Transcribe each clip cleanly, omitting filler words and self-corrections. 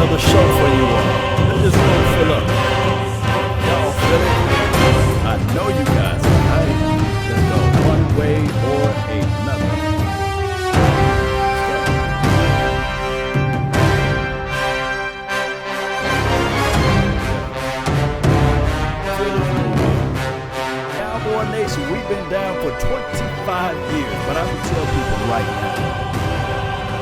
another show for you all. Let this room fill up. Y'all feel it? I know you guys are right. Let's go one way or another. Cowboy Nation, we've been down for 25 years, but I can tell people right now,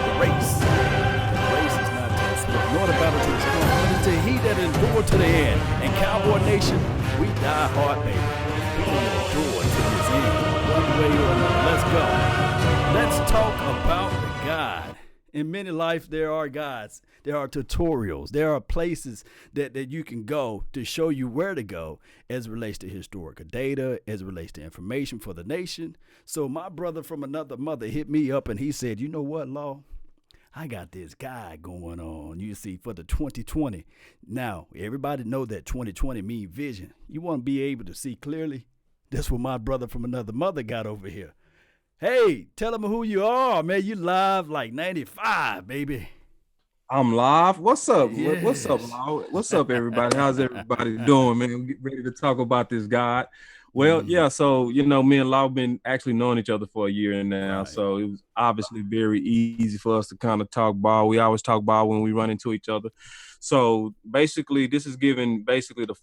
the race is not to the swift, nor the battle to the strong, but it's to he that endure to the end. And Cowboy Nation, we die hard, baby. We will endure to this end, one way or another. Let's go. Let's talk about the God. In many life, there are guides, there are tutorials, there are places that you can go to show you where to go as it relates to historical data, as it relates to information for the nation. So my brother from another mother hit me up and he said, you know what, Law? I got this guy going on, you see, for the 2020. Now, everybody know that 2020 mean vision. You want to be able to see clearly? That's what my brother from another mother got over here. Hey, tell them who you are, man. You live like 95, baby. I'm live. What's up? Yes. What's up, Law? What's up, everybody? How's everybody doing, man? I'm getting ready to talk about this God. Well, yeah, so, me and Law been actually knowing each other for a year now, right. So it was obviously very easy for us to kind of talk ball. We always talk ball when we run into each other. So basically, this is giving basically the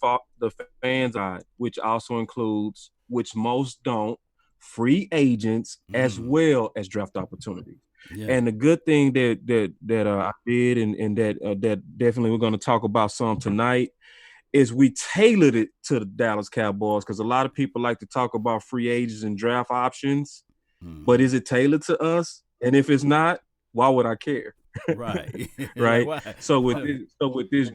fans' eye, which also includes, which most don't, free agents as well as draft opportunities. Yeah. And the good thing that I did and that definitely we're going to talk about some tonight is we tailored it to the Dallas Cowboys, because a lot of people like to talk about free agents and draft options, but is it tailored to us? And if it's not, why would I care? Right. Right. Why? So with this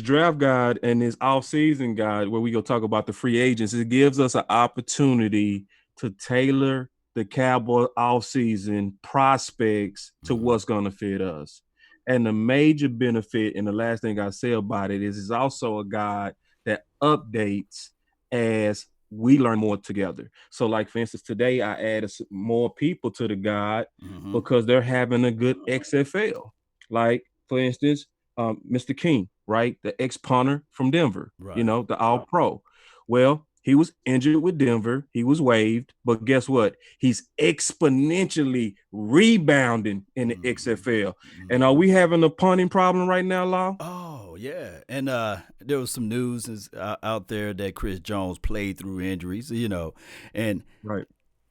draft guide and this offseason guide, where we go talk about the free agents, it gives us an opportunity to tailor the Cowboy offseason prospects to what's going to fit us. And the major benefit, and the last thing I say about it, is it's also a guide that updates as we learn more together. So, like, for instance, today I added more people to the guide because they're having a good XFL. Like, for instance, Mr. King, right? The ex-punter from Denver, right. The all-pro. Well, he was injured with Denver. He was waived. But guess what? He's exponentially rebounding in the XFL. And are we having a punting problem right now, Law? Oh, yeah. And there was some news out there that Chris Jones played through injuries, and right.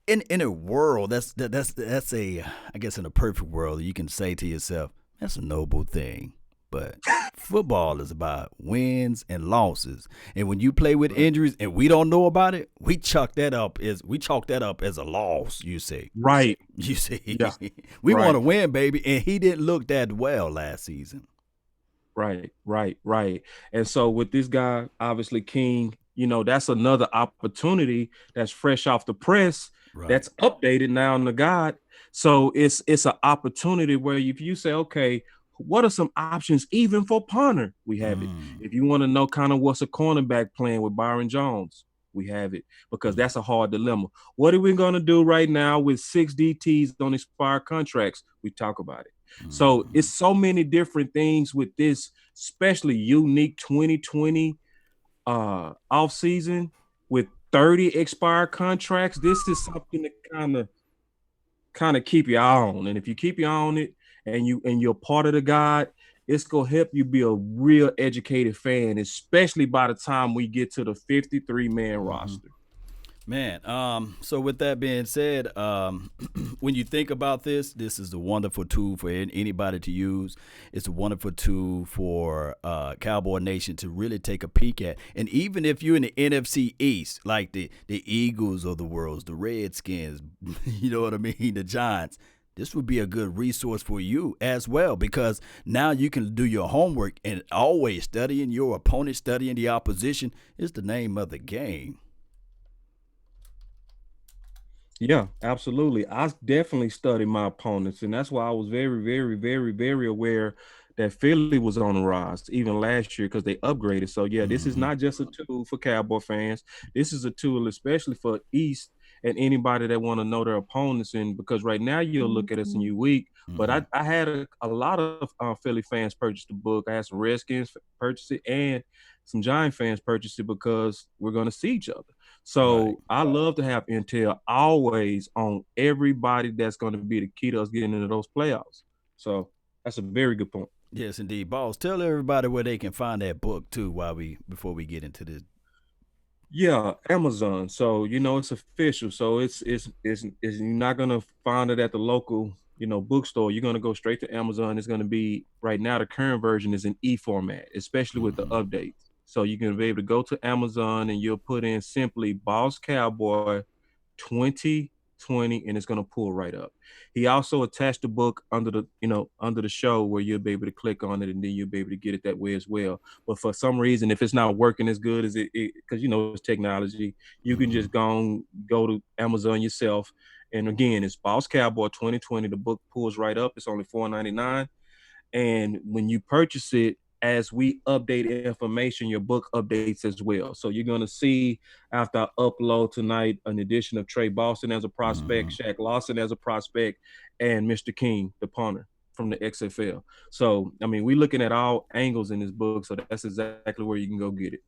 In a world, that's a, I guess in a perfect world, you can say to yourself, that's a noble thing. But football is about wins and losses. And when you play with injuries and we don't know about it, we chalk that up as a loss, you see. Right. You see. Yeah. We want to win, baby. And he didn't look that well last season. Right. And so with this guy, obviously King, that's another opportunity that's fresh off the press, right. That's updated now in the guide. So it's an opportunity where if you say, okay, what are some options even for punter? We have it. If you want to know kind of what's a cornerback playing with Byron Jones, we have it, because that's a hard dilemma. What are we going to do right now with 6 DTs on expired contracts? We talk about it. So it's so many different things with this, especially unique 2020 offseason with 30 expired contracts. This is something to kind of keep your eye on. And if you keep your eye on it, and you're part of the guide, it's going to help you be a real educated fan, especially by the time we get to the 53-man roster. Man, so with that being said, when you think about this is a wonderful tool for anybody to use. It's a wonderful tool for Cowboy Nation to really take a peek at. And even if you're in the NFC East, like the Eagles of the world, the Redskins, you know what I mean, the Giants, this would be a good resource for you as well, because now you can do your homework, and always studying your opponent, studying the opposition is the name of the game. Yeah, absolutely. I definitely studied my opponents, and that's why I was very, very, very, very aware that Philly was on the rise even last year, because they upgraded. So, yeah, this is not just a tool for Cowboy fans. This is a tool especially for East and anybody that want to know their opponents. And because right now you'll look at us and you weak, but Mm-hmm. I had a lot of Philly fans purchase the book. I had some Redskins purchase it, and some Giant fans purchase it because we're going to see each other. Right. So I love to have intel always on everybody that's going to be the key to us getting into those playoffs. So that's a very good point. Yes, indeed. Boss, tell everybody where they can find that book too before we get into this. Yeah, Amazon. So it's official. So it's you're not gonna find it at the local bookstore. You're gonna go straight to Amazon. It's gonna be right now. The current version is in e-format, especially with the Mm-hmm. updates. So you're gonna be able to go to Amazon and you'll put in simply Boss Cowboy 2020, and it's gonna pull right up. He also attached the book under the show where you'll be able to click on it and then you'll be able to get it that way as well. But for some reason, if it's not working as good as it because it's technology, you can Mm-hmm. just go to Amazon yourself. And again, it's Boss Cowboy 2020. The book pulls right up. It's only $4.99. And when you purchase it, as we update information, your book updates as well. So you're going to see after I upload tonight an edition of Trey Boston as a Mm-hmm. prospect, Shaq Lawson as a prospect, and Mr. King, the punter from the XFL. So, I mean, we're looking at all angles in this book. So that's exactly where you can go get it.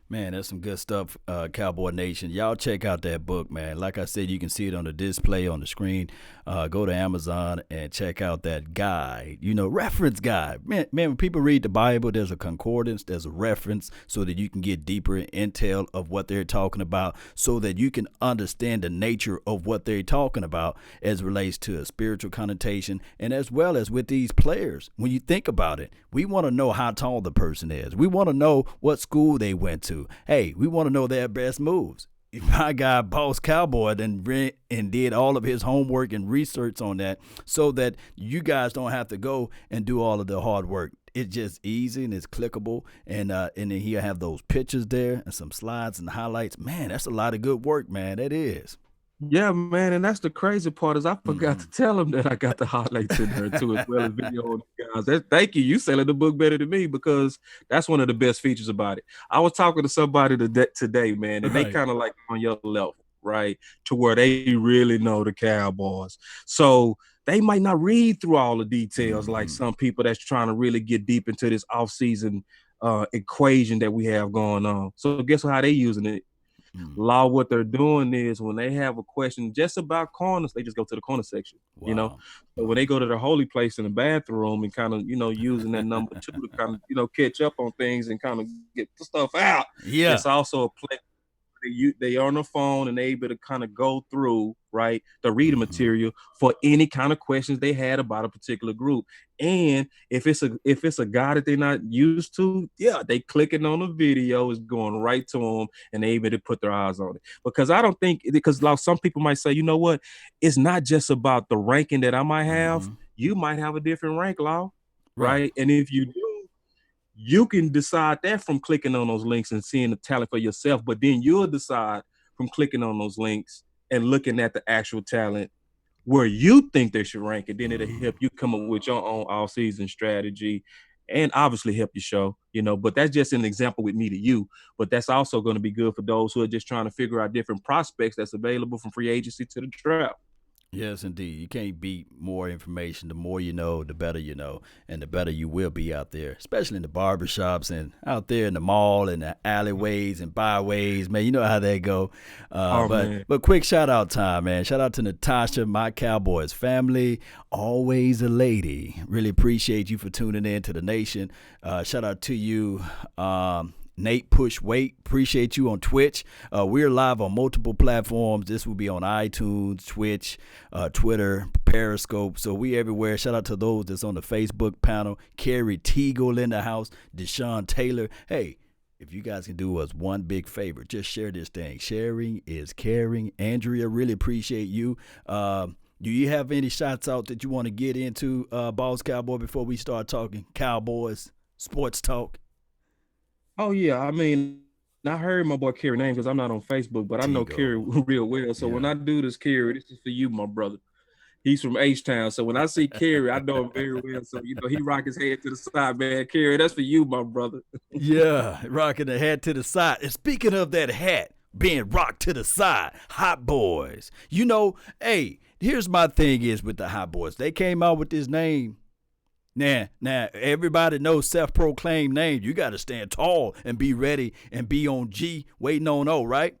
Man, that's some good stuff, Cowboy Nation. Y'all check out that book, man. Like I said, you can see it on the display on the screen. Go to Amazon and check out that guide, reference guide. Man, when people read the Bible, there's a concordance, there's a reference so that you can get deeper intel of what they're talking about, so that you can understand the nature of what they're talking about as it relates to a spiritual connotation, and as well as with these players. When you think about it, we want to know how tall the person is. We want to know what school they went to. Hey, we want to know their best moves. My guy, Boss Cowboy, then read and did all of his homework and research on that, so that you guys don't have to go and do all of the hard work. It's just easy and it's clickable, and then he'll have those pictures there and some slides and highlights. Man, that's a lot of good work, man. That is. Yeah, man, and that's the crazy part is I forgot Mm-hmm. to tell him that I got the highlights in there too, as well as video on the guys. Thank you. You selling the book better than me because that's one of the best features about it. I was talking to somebody today, man, and they Right. kind of like on your level, right, to where they really know the Cowboys. So they might not read through all the details like Mm-hmm. some people that's trying to really get deep into this offseason equation that we have going on. So guess how they using it? Mm. Law, what they're doing is when they have a question just about corners, they just go to the corner section, Wow. So when they go to the holy place in the bathroom and kind of, using that number two to kind of, catch up on things and kind of get the stuff out, Yeah. it's also a place they are on the phone and they able to kind of go through right the reading Mm-hmm. material for any kind of questions they had about a particular group. And if it's a guy that they're not used to, yeah, they clicking on the video is going right to them and they able to put their eyes on it. Because I don't think because like some people might say, you know what, it's not just about the ranking that I might have. Mm-hmm. You might have a different rank, Law, Right. right? And if you do, you can decide that from clicking on those links and seeing the talent for yourself, but then you'll decide from clicking on those links and looking at the actual talent where you think they should rank it. Then it'll Mm-hmm. help you come up with your own all-season strategy and obviously help your show. But that's just an example with me to you. But that's also going to be good for those who are just trying to figure out different prospects that's available from free agency to the draft. Yes, indeed. You can't beat more information. The more you know, the better you know, and the better you will be out there, especially in the barbershops and out there in the mall and the alleyways and byways. Man, you know how they go. Oh, But man. but quick shout out time, man. Shout out to Natasha, my Cowboys family. Always a lady. Really appreciate you for tuning in to the nation. Shout out to you. Nate Push Weight, appreciate you on Twitch. We're live on multiple platforms. This will be on iTunes, Twitch, Twitter, Periscope. So we everywhere. Shout out to those that's on the Facebook panel. Carrie Teagle in the house. Deshaun Taylor. Hey, if you guys can do us one big favor, just share this thing. Sharing is caring. Andrea, really appreciate you. Do you have any shots out that you want to get into, Boss Cowboy, before we start talking Cowboys, sports talk? Oh, yeah. I mean, I heard my boy Kerry name because I'm not on Facebook, but I know Kerry Tigo. real well. So when Yeah. I do this, Kerry, this is for you, my brother. He's from H-Town. So when I see Kerry, I know him very well. So, he rock his head to the side, man. Kerry, that's for you, my brother. Yeah, rocking the hat to the side. And speaking of that hat, being rocked to the side. Hot Boys. You know, hey, here's my thing is with the Hot Boys. They came out with this name. Now, everybody knows self-proclaimed name. You got to stand tall and be ready and be on G, waiting on O, right?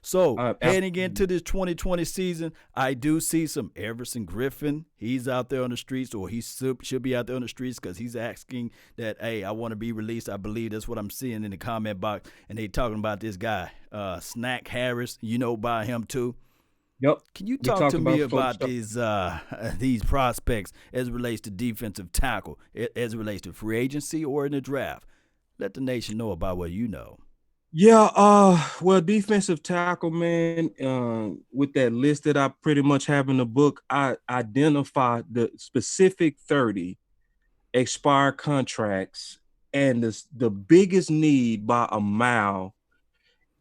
So, heading into this 2020 season, I do see some Everson Griffin. He's out there on the streets, or he should be out there on the streets because he's asking that, hey, I want to be released. I believe that's what I'm seeing in the comment box. And they talking about this guy, Snack Harris. You know about him, too. Yep. Can you talk to me about these prospects as it relates to defensive tackle, as it relates to free agency or in the draft? Let the nation know about what you know. Yeah, well, defensive tackle, man, with that list that I pretty much have in the book, I identify the specific 30 expired contracts, and the biggest need by a mile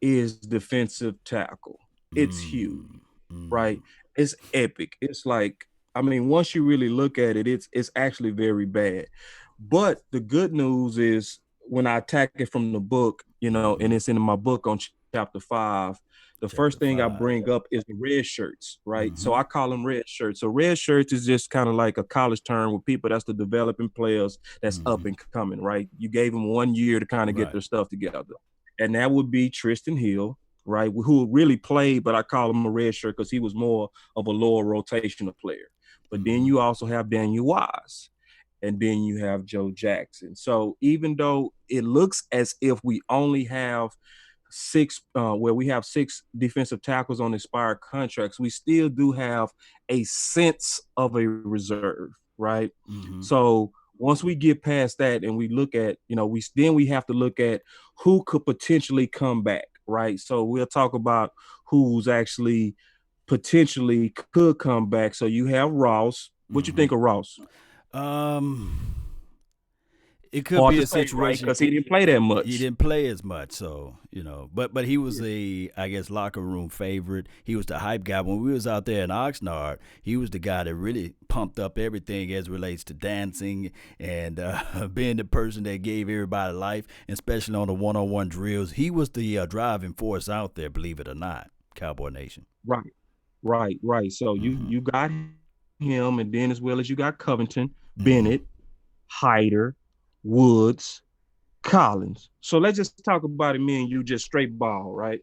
is defensive tackle. It's huge. Right? It's epic. It's like, I mean, once you really look at it, it's actually very bad. But the good news is when I attack it from the book, you know, and it's in my book on chapter 5, the first thing I bring up is the red shirts, right? So I call them red shirts. So red shirts is just kind of like a college term with people that's the developing players that's up and coming, right? You gave them 1 year to kind of get their stuff together. And that would be Tristan Hill, right, who really played, but I call him a red shirt because he was more of a lower rotational player. But then you also have Daniel Wise, and then you have Joe Jackson. So even though it looks as if we only have six defensive tackles on expired contracts, we still do have a sense of a reserve, right? So once we get past that and we look at, you know, we have to look at who could potentially come back. Right. So we'll talk about who's actually potentially could come back. So you have Ross. What you think of Ross? It could be a situation because he didn't play that much. He didn't play as much, so you know. But he was I guess, locker room favorite. He was the hype guy when we was out there in Oxnard. He was the guy that really pumped up everything as it relates to dancing and being the person that gave everybody life, especially on the one-on-one drills. He was the driving force out there, believe it or not, Cowboy Nation. Right. So you got him, and then as well as you got Covington, Bennett, Hyder, Woods, Collins. So let's just talk about it, me and you, just straight ball, right?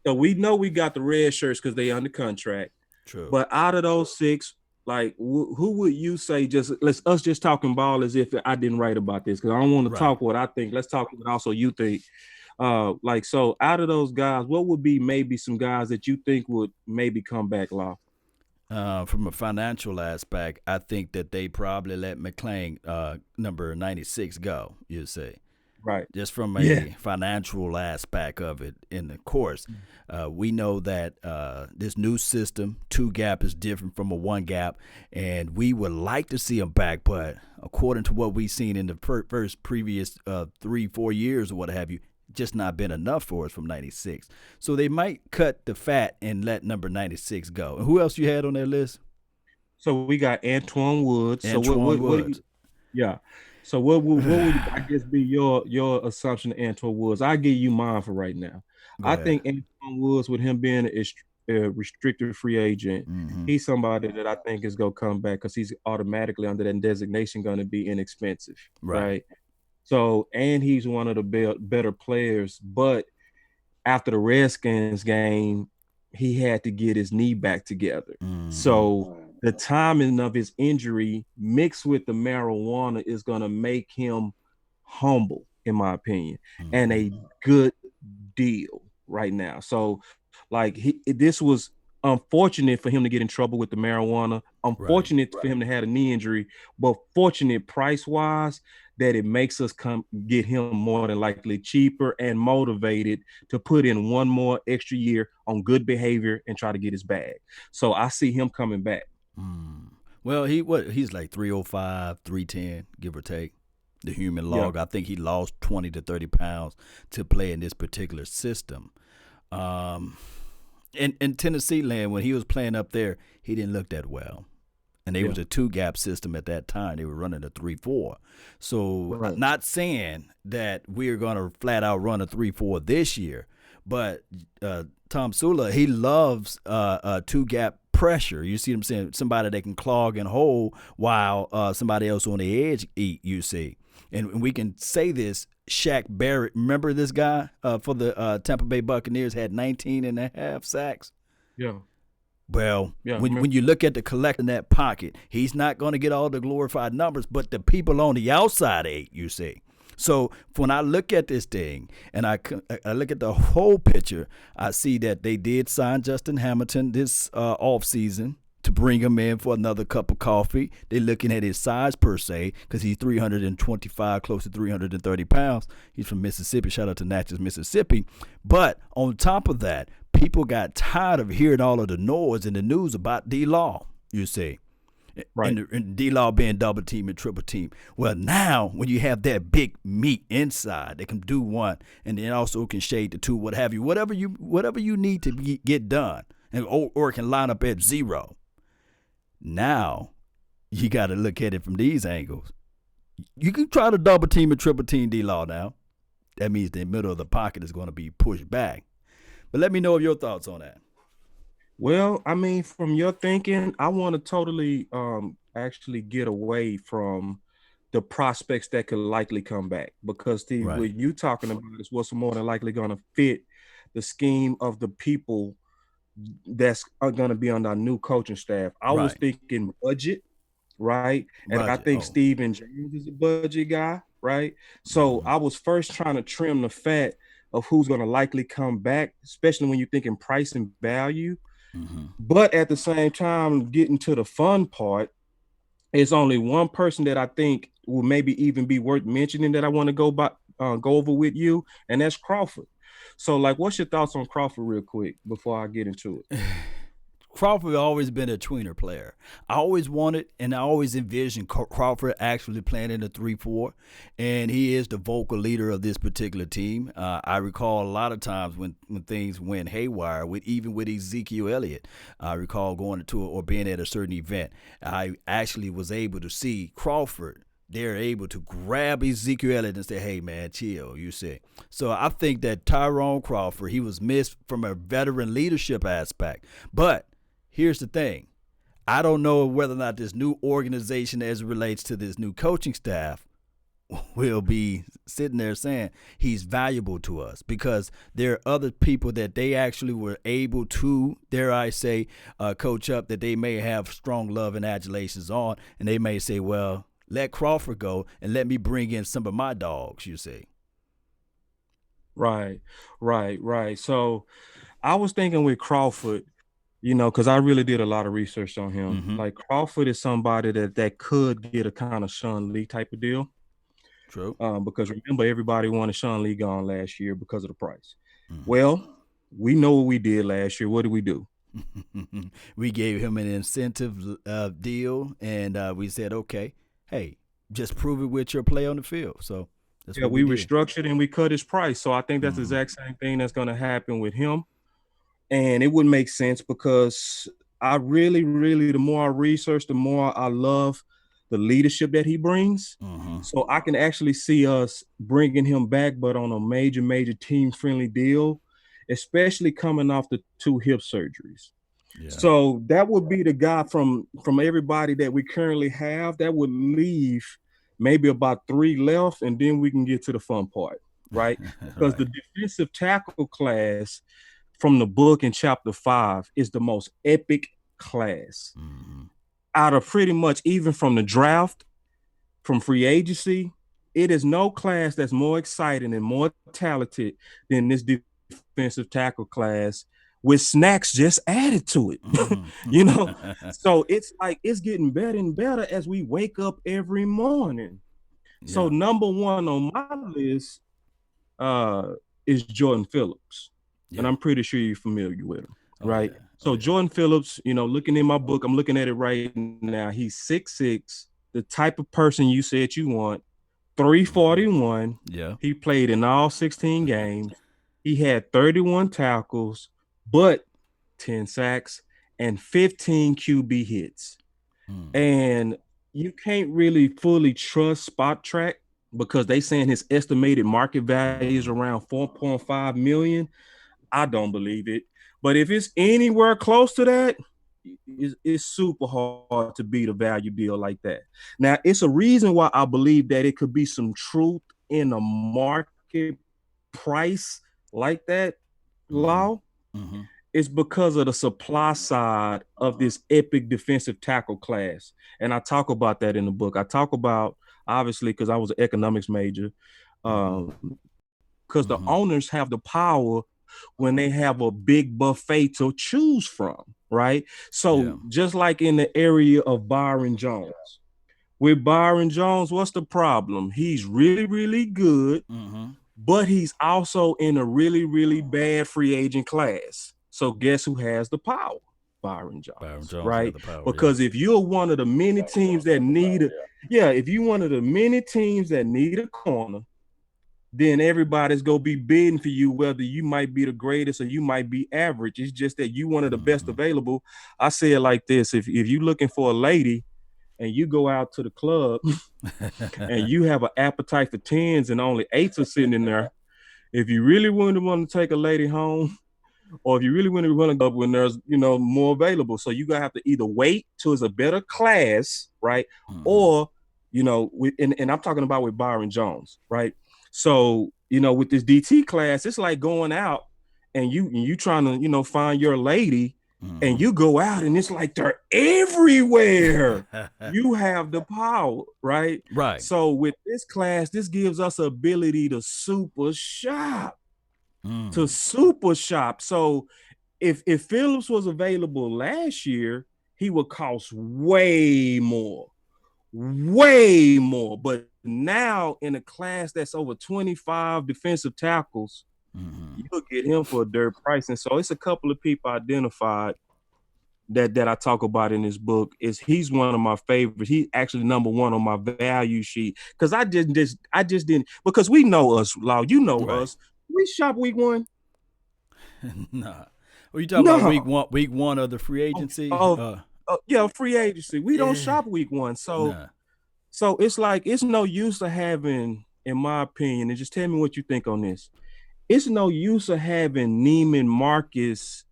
So we know we got the red shirts because they under contract. True. But out of those 6, like, who would you say, let's just talking ball as if I didn't write about this, because I don't want to talk what I think. Let's talk what also you think. So out of those guys, what would be maybe some guys that you think would maybe come back, Law? From a financial aspect, I think that they probably let McClain, number 96, go, you'd say. Right. Just from a financial aspect of it. And, of course, we know that this new system, 2-gap, is different from a 1-gap, and we would like to see them back, but according to what we've seen in the previous 3-4 years or what have you, just not been enough for us from 96. So they might cut the fat and let number 96 go. And who else you had on that list? So we got Antoine Woods. Antoine Woods. So what would I guess be your assumption of Antoine Woods? I'll give you mine for right now. I think Antoine Woods, with him being a restricted free agent, he's somebody that I think is going to come back because he's automatically under that designation going to be inexpensive, right? So, and he's one of the better players, but after the Redskins game, he had to get his knee back together. So the timing of his injury mixed with the marijuana is going to make him humble, in my opinion, and a good deal right now. So, like, this was unfortunate for him to get in trouble with the marijuana, unfortunate for him to have a knee injury, but fortunate price-wise that it makes us get him more than likely cheaper and motivated to put in one more extra year on good behavior and try to get his bag. So I see him coming back. Well, he's like 305, 310, give or take. The human log. I think he lost 20 to 30 pounds to play in this particular system. In Tennessee land, when he was playing up there, he didn't look that well. And they was a 2-gap system at that time. They were running a 3-4. So not saying that we're going to flat out run a 3-4 this year, But Tom Sula, he loves two gap pressure. You see what I'm saying? Somebody that can clog and hold while somebody else on the edge eat, you see. And we can say this, Shaq Barrett, remember this guy for the Tampa Bay Buccaneers, had 19 and a half sacks? Yeah. Well, Yeah. when you look at the collect in that pocket, he's not going to get all the glorified numbers, but the people on the outside ate, you see. So when I look at this thing and I look at the whole picture, I see that they did sign Justin Hamilton this offseason to bring him in for another cup of coffee. They're looking at his size per se because he's 325, close to 330 pounds. He's from Mississippi. Shout out to Natchez, Mississippi. But on top of that, people got tired of hearing all of the noise in the news about D-Law, you see. Right. And D-Law being double team and triple team. Well, now when you have that big meat inside, they can do one and then also can shade the two, what have you, whatever you need to get done, and or it can line up at zero. Now you got to look at it from these angles. You can try to double team and triple team D-Law now. That means the middle of the pocket is going to be pushed back. But let me know your thoughts on that. Well, I mean, from your thinking, I want to totally actually get away from the prospects that could likely come back, because what you talking about is what's more than likely going to fit the scheme of the people that's going to be on our new coaching staff. I was thinking budget, right? And I think Steven James is a budget guy, right? So I was first trying to trim the fat of who's going to likely come back, especially when you're thinking price and value. But at the same time, getting to the fun part, it's only one person that I think will maybe even be worth mentioning that I want to go over with you, and that's Crawford. So, like, what's your thoughts on Crawford real quick before I get into it? Crawford always been a tweener player. I always wanted and I always envisioned Crawford actually playing in the 3-4, and he is the vocal leader of this particular team. I recall a lot of times when things went haywire, even with Ezekiel Elliott. I recall going to or being at a certain event. I actually was able to see Crawford. They're able to grab Ezekiel Elliott and say, hey, man, chill, you see. So I think that Tyrone Crawford, he was missed from a veteran leadership aspect. But here's the thing. I don't know whether or not this new organization, as it relates to this new coaching staff, will be sitting there saying he's valuable to us, because there are other people that they actually were able to, dare I say, coach up that they may have strong love and adulations on, and they may say, well, let Crawford go and let me bring in some of my dogs, you see. Right. So I was thinking with Crawford, because I really did a lot of research on him. Like, Crawford is somebody that could get a kind of Sean Lee type of deal. True. Because remember, everybody wanted Sean Lee gone last year because of the price. Well, we know what we did last year. What did we do? We gave him an incentive deal, and we said, okay, hey, just prove it with your play on the field. So that's what we restructured and we cut his price. So I think that's the exact same thing that's going to happen with him. And it would make sense because I really, the more I research, the more I love the leadership that he brings. So I can actually see us bringing him back, but on a major team-friendly deal, especially coming off the 2 hip surgeries. Yeah. So that would be the guy from everybody that we currently have. That would leave maybe about 3 left, and then we can get to the fun part, right? Because the defensive tackle class from the book in chapter 5 is the most epic class. Out of pretty much, even from the draft, from free agency, it is no class that's more exciting and more talented than this defensive tackle class, with snacks just added to it. So it's like it's getting better and better as we wake up every morning. Yeah. So number 1 on my list is Jordan Phillips. Yeah. And I'm pretty sure you're familiar with him, right? Yeah. So Jordan Phillips, looking in my book, I'm looking at it right now. He's 6'6", the type of person you said you want, 341. Yeah. He played in all 16 games. He had 31 tackles, but 10 sacks and 15 QB hits. And you can't really fully trust Spot Track because they saying his estimated market value is around $4.5 million. I don't believe it. But if it's anywhere close to that, it's super hard to beat a value deal like that. Now, it's a reason why I believe that it could be some truth in a market price like that, Law. Mm-hmm. It's because of the supply side of this epic defensive tackle class. And I talk about that in the book. I talk about, obviously, because I was an economics major, because the owners have the power when they have a big buffet to choose from, right? So just like in the area of Byron Jones, with Byron Jones, what's the problem? He's really, really good, but he's also in a really, really bad free agent class. So guess who has the power? Byron Jones, right? Has the power, because if you're one of the many teams that need if you're one of the many teams that need a corner, then everybody's gonna be bidding for you, whether you might be the greatest or you might be average. It's just that you one of the best available. I say it like this: if you're looking for a lady and you go out to the club and you have an appetite for 10s and only 8s are sitting in there, if you really want to take a lady home, or if you really want to run a club when there's more available, so you gotta have to either wait till it's a better class, right? Or and I'm talking about with Byron Jones, right? So with this DT class, it's like going out and you trying to find your lady, and you go out and it's like they're everywhere. You have the power, right? Right. So with this class, this gives us ability to super shop. So if Phillips was available last year, he would cost way more. But now in a class that's over 25 defensive tackles, you'll get him for a dirt price. And so it's a couple of people identified that I talk about in this book. He's one of my favorites. He's actually number one on my value sheet, because I just didn't, because we know us, Law. You know us. We shop week 1. Nah. Are you talking about week one of the free agency? Free agency. We don't shop week 1. So it's like, it's no use of having, in my opinion, and just tell me what you think on this. It's no use of having Neiman Marcus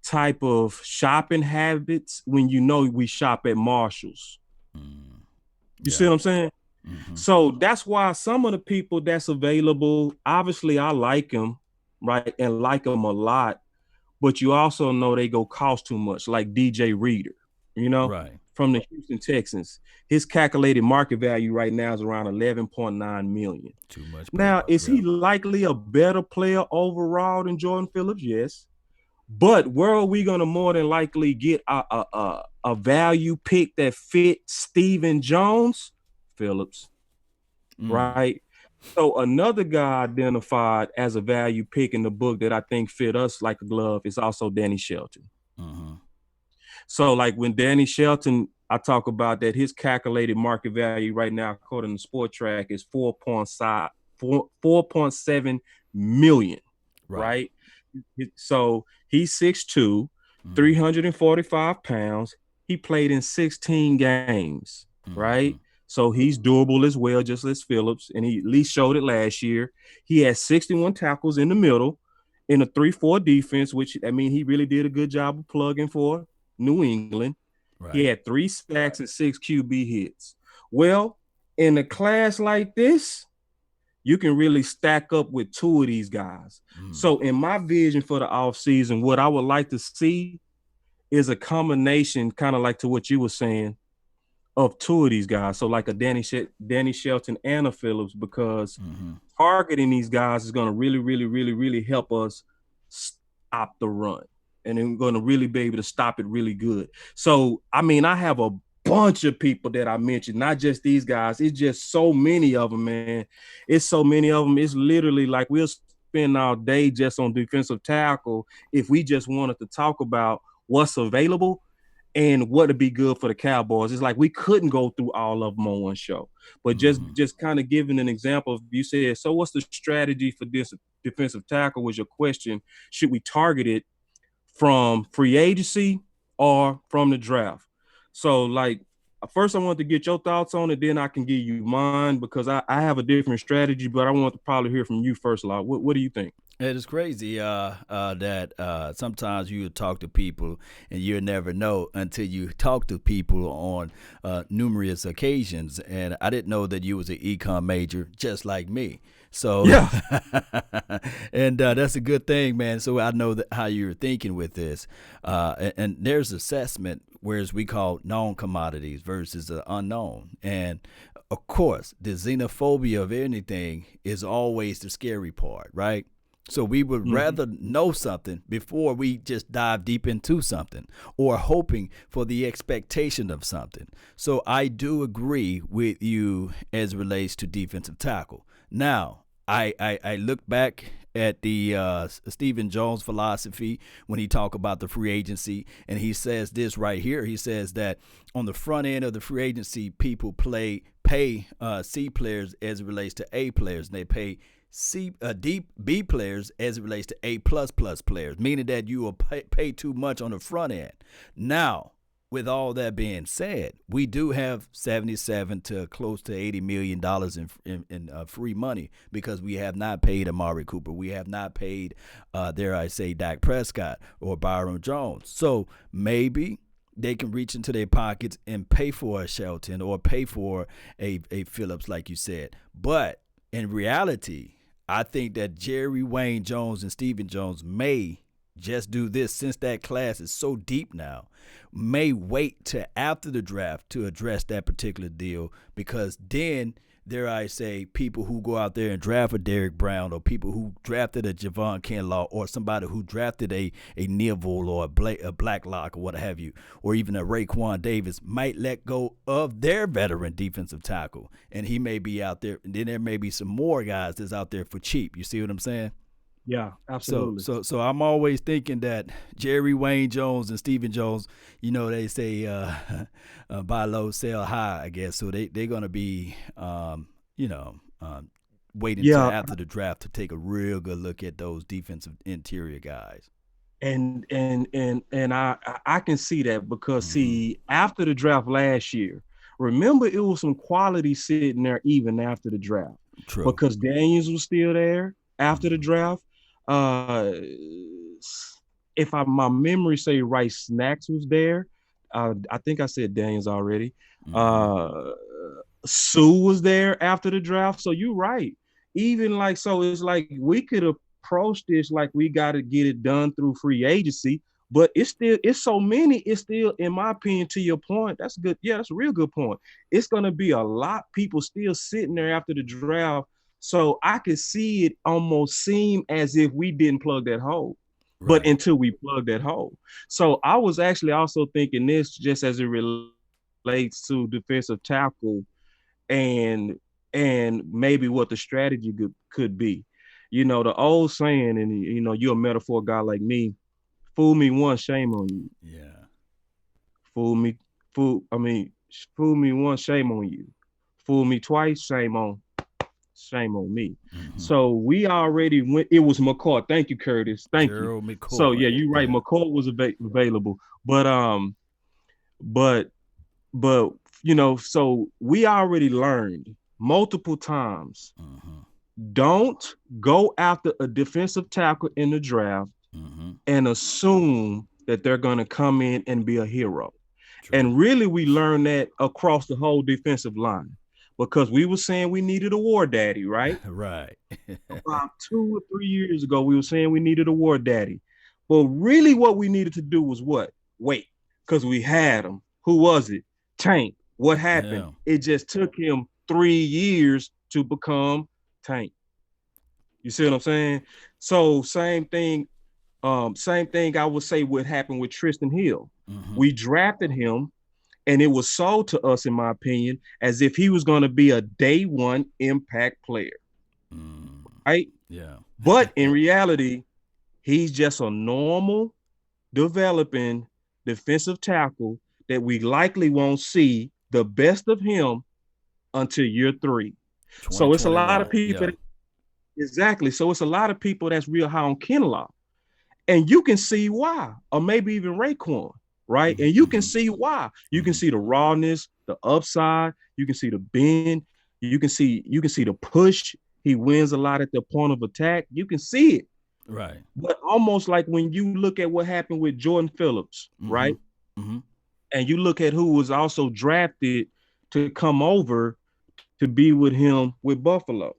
type of shopping habits when we shop at Marshall's. You see what I'm saying? So that's why some of the people that's available, obviously I like them, right? And like them a lot, but you also know they go cost too much, like DJ Reader, from the Houston Texans. His calculated market value right now is around $11.9 million. Too much. Now, is he likely a better player overall than Jordan Phillips? Yes. But where are we going to more than likely get a value pick that fit Stephen Jones? Phillips, right? So another guy identified as a value pick in the book that I think fit us like a glove is also Danny Shelton. So like when Danny Shelton, I talk about that his calculated market value right now, according to Sport Track, is 4.7 million, right? So he's 6'2", 345 pounds. He played in 16 games, right? So he's durable as well, just as Phillips, and he at least showed it last year. He had 61 tackles in the middle in a 3-4 defense, which I mean he really did a good job of plugging for New England. He had 3 sacks and 6 QB hits. Well, in a class like this, you can really stack up with 2 of these guys. So in my vision for the offseason, what I would like to see is a combination, kind of like to what you were saying, of 2 of these guys. So like a Danny Shelton and a Phillips, because targeting these guys is going to really, really, really, really help us stop the run. And then we're going to really be able to stop it really good. So, I mean, I have a bunch of people that I mentioned, not just these guys. It's just so many of them, man. It's so many of them. It's literally like we'll spend our day just on defensive tackle if we just wanted to talk about what's available and what would be good for the Cowboys. It's like we couldn't go through all of them on one show. But just kind of giving an example, you said, so what's the strategy for this defensive tackle was your question. Should we target it from free agency or from the draft? So like, first I want to get your thoughts on it, then I can give you mine, because I have a different strategy, but I want to probably hear from you first, Law. What do you think? It is crazy that sometimes you talk to people and you'll never know until you talk to people on numerous occasions. And I didn't know that you was an econ major just like me. So Yeah. and that's a good thing, man. So I know that how you're thinking with this. And there's assessment, whereas we call known commodities versus the unknown. And of course, the xenophobia of anything is always the scary part, right? So we would rather know something before we just dive deep into something or hoping for the expectation of something. So I do agree with you as it relates to defensive tackle. Now, I look back at the Stephen Jones philosophy when he talk about the free agency, and he says this right here. He says that on the front end of the free agency, people pay C players as it relates to A players, and they pay B players as it relates to A++ players, meaning that you will pay too much on the front end. Now, with all that being said, we do have 77 to close to $80 million in free money because we have not paid Amari Cooper. We have not paid, dare I say, Dak Prescott or Byron Jones. So maybe they can reach into their pockets and pay for a Shelton or pay for a Phillips, like you said. But in reality, I think that Jerry Wayne Jones and Stephen Jones may just do this, since that class is so deep now, may wait to after the draft to address that particular deal, because then, dare I say, people who go out there and draft a Derrick Brown, or people who drafted a Javon Kinlaw, or somebody who drafted a Neville or a Blacklock or what have you, or even a Raekwon Davis, might let go of their veteran defensive tackle, and he may be out there, and then there may be some more guys that's out there for cheap. You see what I'm saying? Yeah, absolutely. So I'm always thinking that Jerry Wayne Jones and Stephen Jones, they say buy low, sell high, I guess. So they're going to be, waiting till after the draft to take a real good look at those defensive interior guys. And I can see that because see, after the draft last year, remember it was some quality sitting there even after the draft. True. Because Daniels was still there after the draft. If my memory say right, Snacks was there. I think I said Daniels already. Sue was there after the draft. So you're right. Even like, so it's like we could approach this like we got to get it done through free agency, but it's so many. It's still, in my opinion, to your point, that's good. Yeah, that's a real good point. It's going to be a lot of people still sitting there after the draft. So I could see it almost seem as if we didn't plug that hole, but until we plug that hole. So I was actually also thinking this just as it relates to defensive tackle and maybe what the strategy could be. The old saying, and you're a metaphor guy like me, fool me once, shame on you. Yeah. Fool me once, shame on you. Fool me twice, shame on me. So we already went. It was McCoy. Thank you, Curtis. Thank you. McCoy. So yeah, you're right. McCoy was available, but so we already learned multiple times. Don't go after a defensive tackle in the draft and assume that they're going to come in and be a hero. True. And really, we learned that across the whole defensive line. Because we were saying we needed a war daddy, right? Right. About 2 or 3 years ago, we were saying we needed a war daddy. But really what we needed to do was what? Wait, because we had him. Who was it? Tank. What happened? Yeah. It just took him 3 years to become Tank. You see what I'm saying? So same thing I would say would happen with Tristan Hill. We drafted him, and it was sold to us, in my opinion, as if he was going to be a day one impact player. Right? Yeah. But in reality, he's just a normal developing defensive tackle that we likely won't see the best of him until year 3. So it's a lot of people. Yeah. Exactly. So it's a lot of people that's real high on Kinlaw. And you can see why, or maybe even Raekwon. Right. And you can see why. You can see the rawness, the upside. You can see the bend. You can see the push. He wins a lot at the point of attack. You can see it. Right. But almost like when you look at what happened with Jordan Phillips, right? Mm-hmm. And you look at who was also drafted to come over to be with him with Buffalo,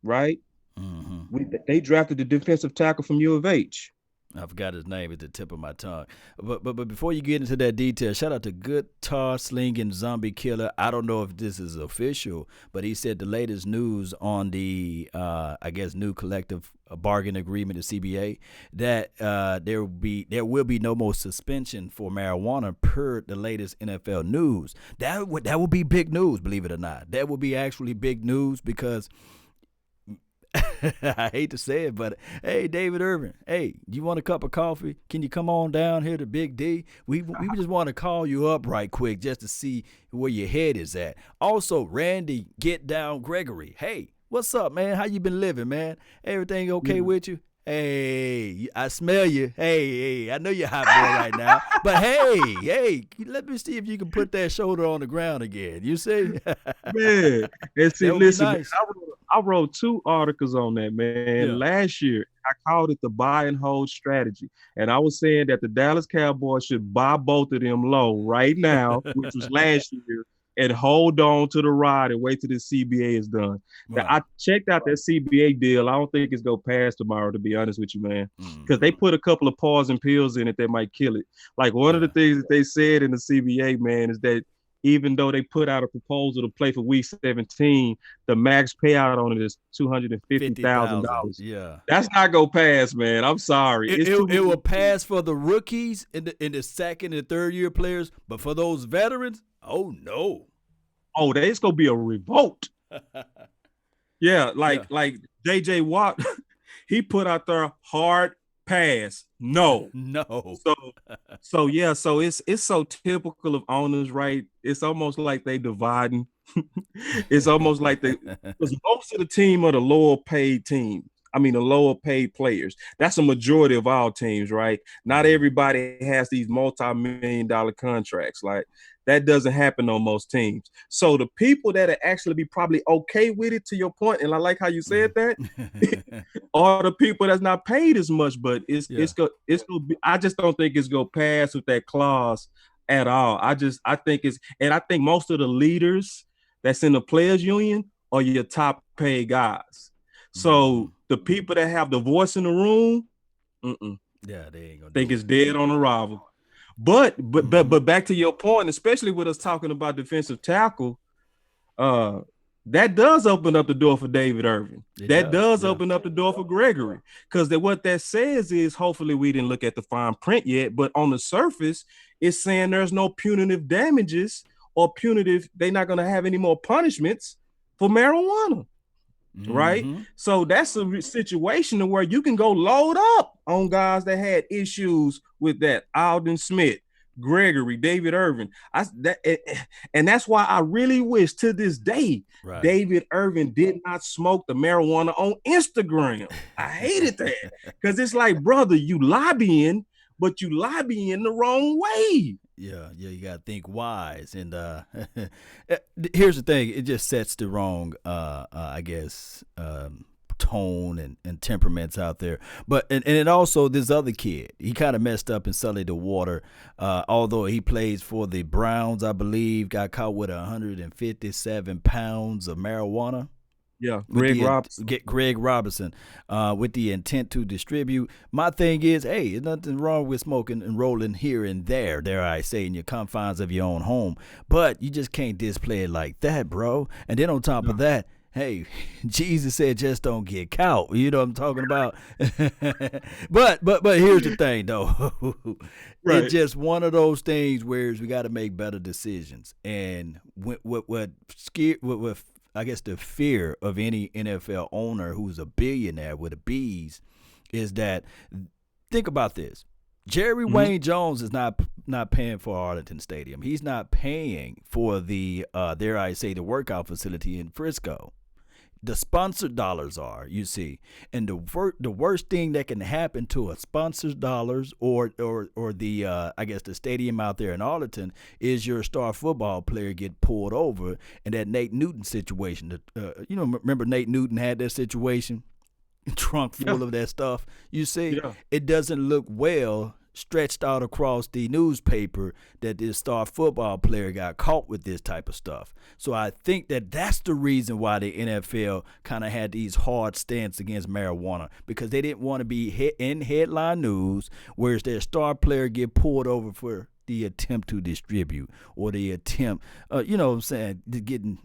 right? Mm-hmm. They drafted the defensive tackle from U of H. I forgot his name at the tip of my tongue. But before you get into that detail, shout out to Guitar Slinging Zombie Killer. I don't know if this is official, but he said the latest news on the I guess new collective bargain agreement, the CBA, that there will be no more suspension for marijuana per the latest NFL news. That would be big news, believe it or not. That would be actually big news because I hate to say it, but hey, David Irvin, hey, you want a cup of coffee? Can you come on down here to Big D? We just want to call you up right quick just to see where your head is at. Also, Randy Get Down Gregory, hey, what's up, man? How you been living, man? Everything okay with you? Hey, I smell you. Hey, I know you're hot boy right now. But hey, let me see if you can put that shoulder on the ground again. You see? Man, and see, That would be listen, nice. man, I wrote 2 articles on that, man. Yeah. Last year, I called it the buy and hold strategy. And I was saying that the Dallas Cowboys should buy both of them low right now, which was last year, and hold on to the ride and wait till the CBA is done. Now, Right. I checked out that CBA deal. I don't think it's going to pass tomorrow, to be honest with you, man, because they put a couple of poison pills in it that might kill it. Like one of the things that they said in the CBA, man, is that even though they put out a proposal to play for Week 17, the max payout on it is $250,000. Yeah. That's not gonna pass, man. I'm sorry. It will pass for the rookies in the second and third year players, but for those veterans, oh no. Oh, there's gonna be a revolt. Yeah, like JJ Watt, he put out there hard pass. No. So it's so typical of owners, right? It's almost like they dividing. It's almost like because most of the team are the lower paid team. I mean, the lower paid players. That's a majority of all teams, right? Not everybody has these multi-million-dollar contracts. Like that doesn't happen on most teams. So the people that are actually be probably okay with it, to your point, and I like how you said that, are the people that's not paid as much. But it's gonna be. I just don't think it's gonna pass with that clause at all. I think I think most of the leaders that's in the players union are your top paid guys. So the people that have the voice in the room, they ain't gonna think it's dead on arrival. But back to your point, especially with us talking about defensive tackle, that does open up the door for David Irvin. That does open up the door for Gregory. Because what that says is, hopefully we didn't look at the fine print yet, but on the surface, it's saying there's no punitive damages or they're not going to have any more punishments for marijuana. Right. So that's a situation where you can go load up on guys that had issues with that. Alden Smith, Gregory, David Irvin. And that's why I really wish to this day David Irvin did not smoke the marijuana on Instagram. I hated that because it's like, brother, you lobbying, but you lobbying the wrong way. Yeah, you gotta think wise, and here's the thing: it just sets the wrong, I guess, tone and temperaments out there. But and it also, this other kid, he kind of messed up and sullied the water. Although he plays for the Browns, I believe, got caught with 157 pounds of marijuana. Yeah, Greg Robinson, with the intent to distribute. My thing is, hey, there's nothing wrong with smoking and rolling here and there, dare I say, in your confines of your own home. But you just can't display it like that, bro. And then on top of that, hey, Jesus said just don't get caught. You know what I'm talking about? but here's the thing, though. It's just one of those things where we got to make better decisions. And what I guess the fear of any NFL owner who's a billionaire with a B's is that, think about this. Jerry Wayne Jones is not paying for Arlington Stadium. He's not paying for the, dare I say, the workout facility in Frisco. The sponsored dollars are, you see, and the worst thing that can happen to a sponsored dollars or the I guess the stadium out there in Arlington is your star football player get pulled over, and that Nate Newton situation. Remember Nate Newton had that situation trunk full of that stuff. You see, Yeah. it doesn't look well stretched out across the newspaper that this star football player got caught with this type of stuff. So I think that that's the reason why the NFL kind of had these hard stance against marijuana, because they didn't want to be in headline news, whereas their star player get pulled over for the attempt to distribute or the attempt, you know what I'm saying, to getting,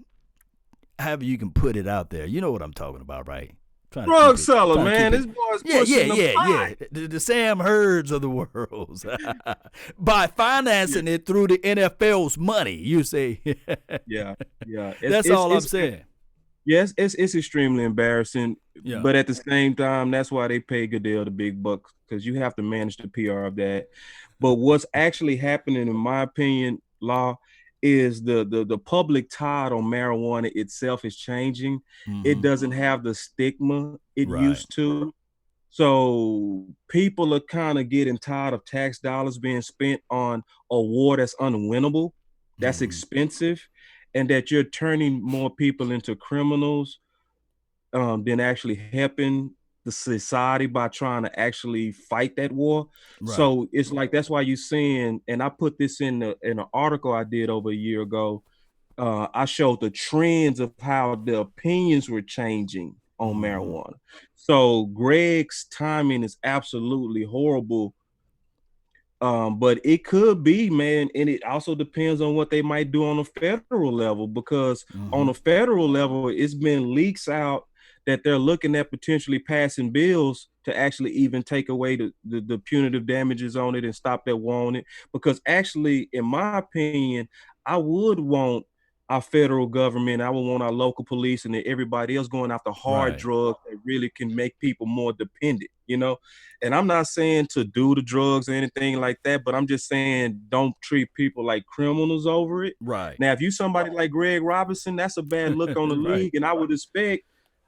however you can put it out there. You know what I'm talking about, right? Drug seller, man. This boy's pushing the pot. The Sam Herds of the world. By financing it through the NFL's money, you see. Yeah. That's all I'm saying. Yes, it's extremely embarrassing. Yeah. But at the same time, that's why they pay Goodell the big bucks, because you have to manage the PR of that. But what's actually happening, in my opinion, Law, is the public tide on marijuana itself is changing. Mm-hmm. It doesn't have the stigma it Right. used to. So people are kind of getting tired of tax dollars being spent on a war that's unwinnable, that's expensive, and that you're turning more people into criminals than actually helping the society by trying to actually fight that war. Right. So it's like, that's why you're seeing, and I put this in an article I did over a year ago. I showed the trends of how the opinions were changing on marijuana. So Greg's timing is absolutely horrible. But it could be, man, and it also depends on what they might do on a federal level, because on a federal level, it's been leaks out that they're looking at potentially passing bills to actually even take away the punitive damages on it and stop that war on it. Because actually, in my opinion, I would want our federal government, I would want our local police and everybody else going after hard drugs that really can make people more dependent, you know? And I'm not saying to do the drugs or anything like that, but I'm just saying don't treat people like criminals over it. Right. Now, if you somebody like Greg Robinson, that's a bad look on the league, and I would expect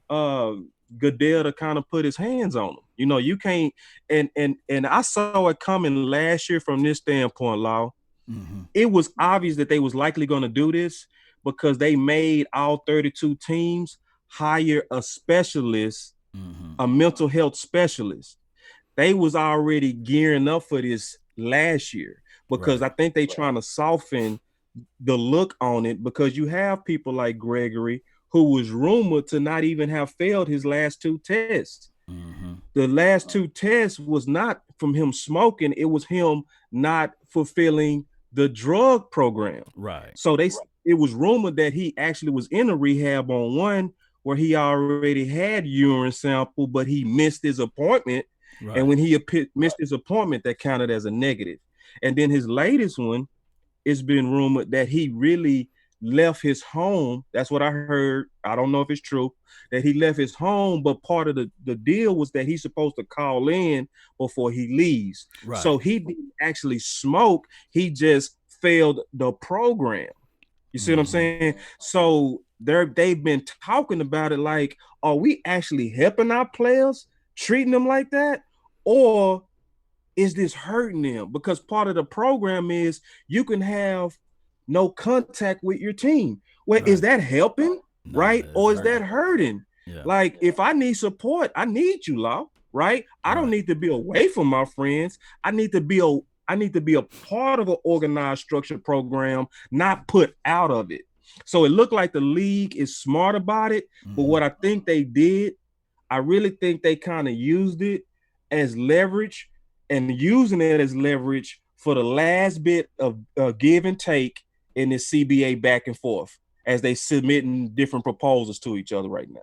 Goodell to kind of put his hands on them. You know, you can't, and I saw it coming last year from this standpoint, Law. It was obvious that they was likely going to do this because they made all 32 teams hire a specialist, a mental health specialist. They was already gearing up for this last year because I think they trying to soften the look on it, because you have people like Gregory, who was rumored to not even have failed his last two tests. The last two tests was not from him smoking. It was him not fulfilling the drug program. Right. So it was rumored that he actually was in a rehab on one where he already had urine sample, but he missed his appointment. Right. And when he missed his appointment, that counted as a negative. And then his latest one, it's been rumored that he really left his home. That's what I heard. I don't know if it's true, that he left his home, but part of the deal was that he's supposed to call in before he leaves. Right. So he didn't actually smoke. He just failed the program. You see what I'm saying? So they've been talking about it like, are we actually helping our players, treating them like that? Or is this hurting them? Because part of the program is you can have no contact with your team. Well, is that helping? No, right? Or is that hurting? Yeah. Like, if I need support, I need you, Law, right? I don't need to be away from my friends. I need to be a part of an organized, structured program, not put out of it. So it looked like the league is smart about it, but what I think they did, I really think they kind of used it as leverage, and using it as leverage for the last bit of give and take in this CBA back and forth as they submitting different proposals to each other right now.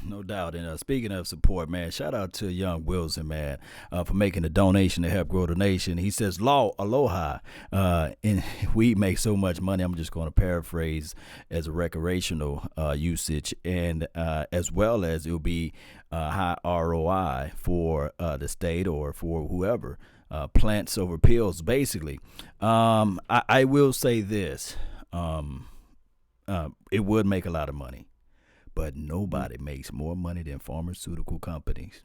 No doubt. And speaking of support, man, shout out to Young Wilson, man, for making a donation to help grow the nation. He says, aloha. And we make so much money. I'm just going to paraphrase as a recreational usage, and as well as it'll be high ROI for the state or for whoever. Plants over pills, basically. I will say this. It would make a lot of money. But nobody makes more money than pharmaceutical companies.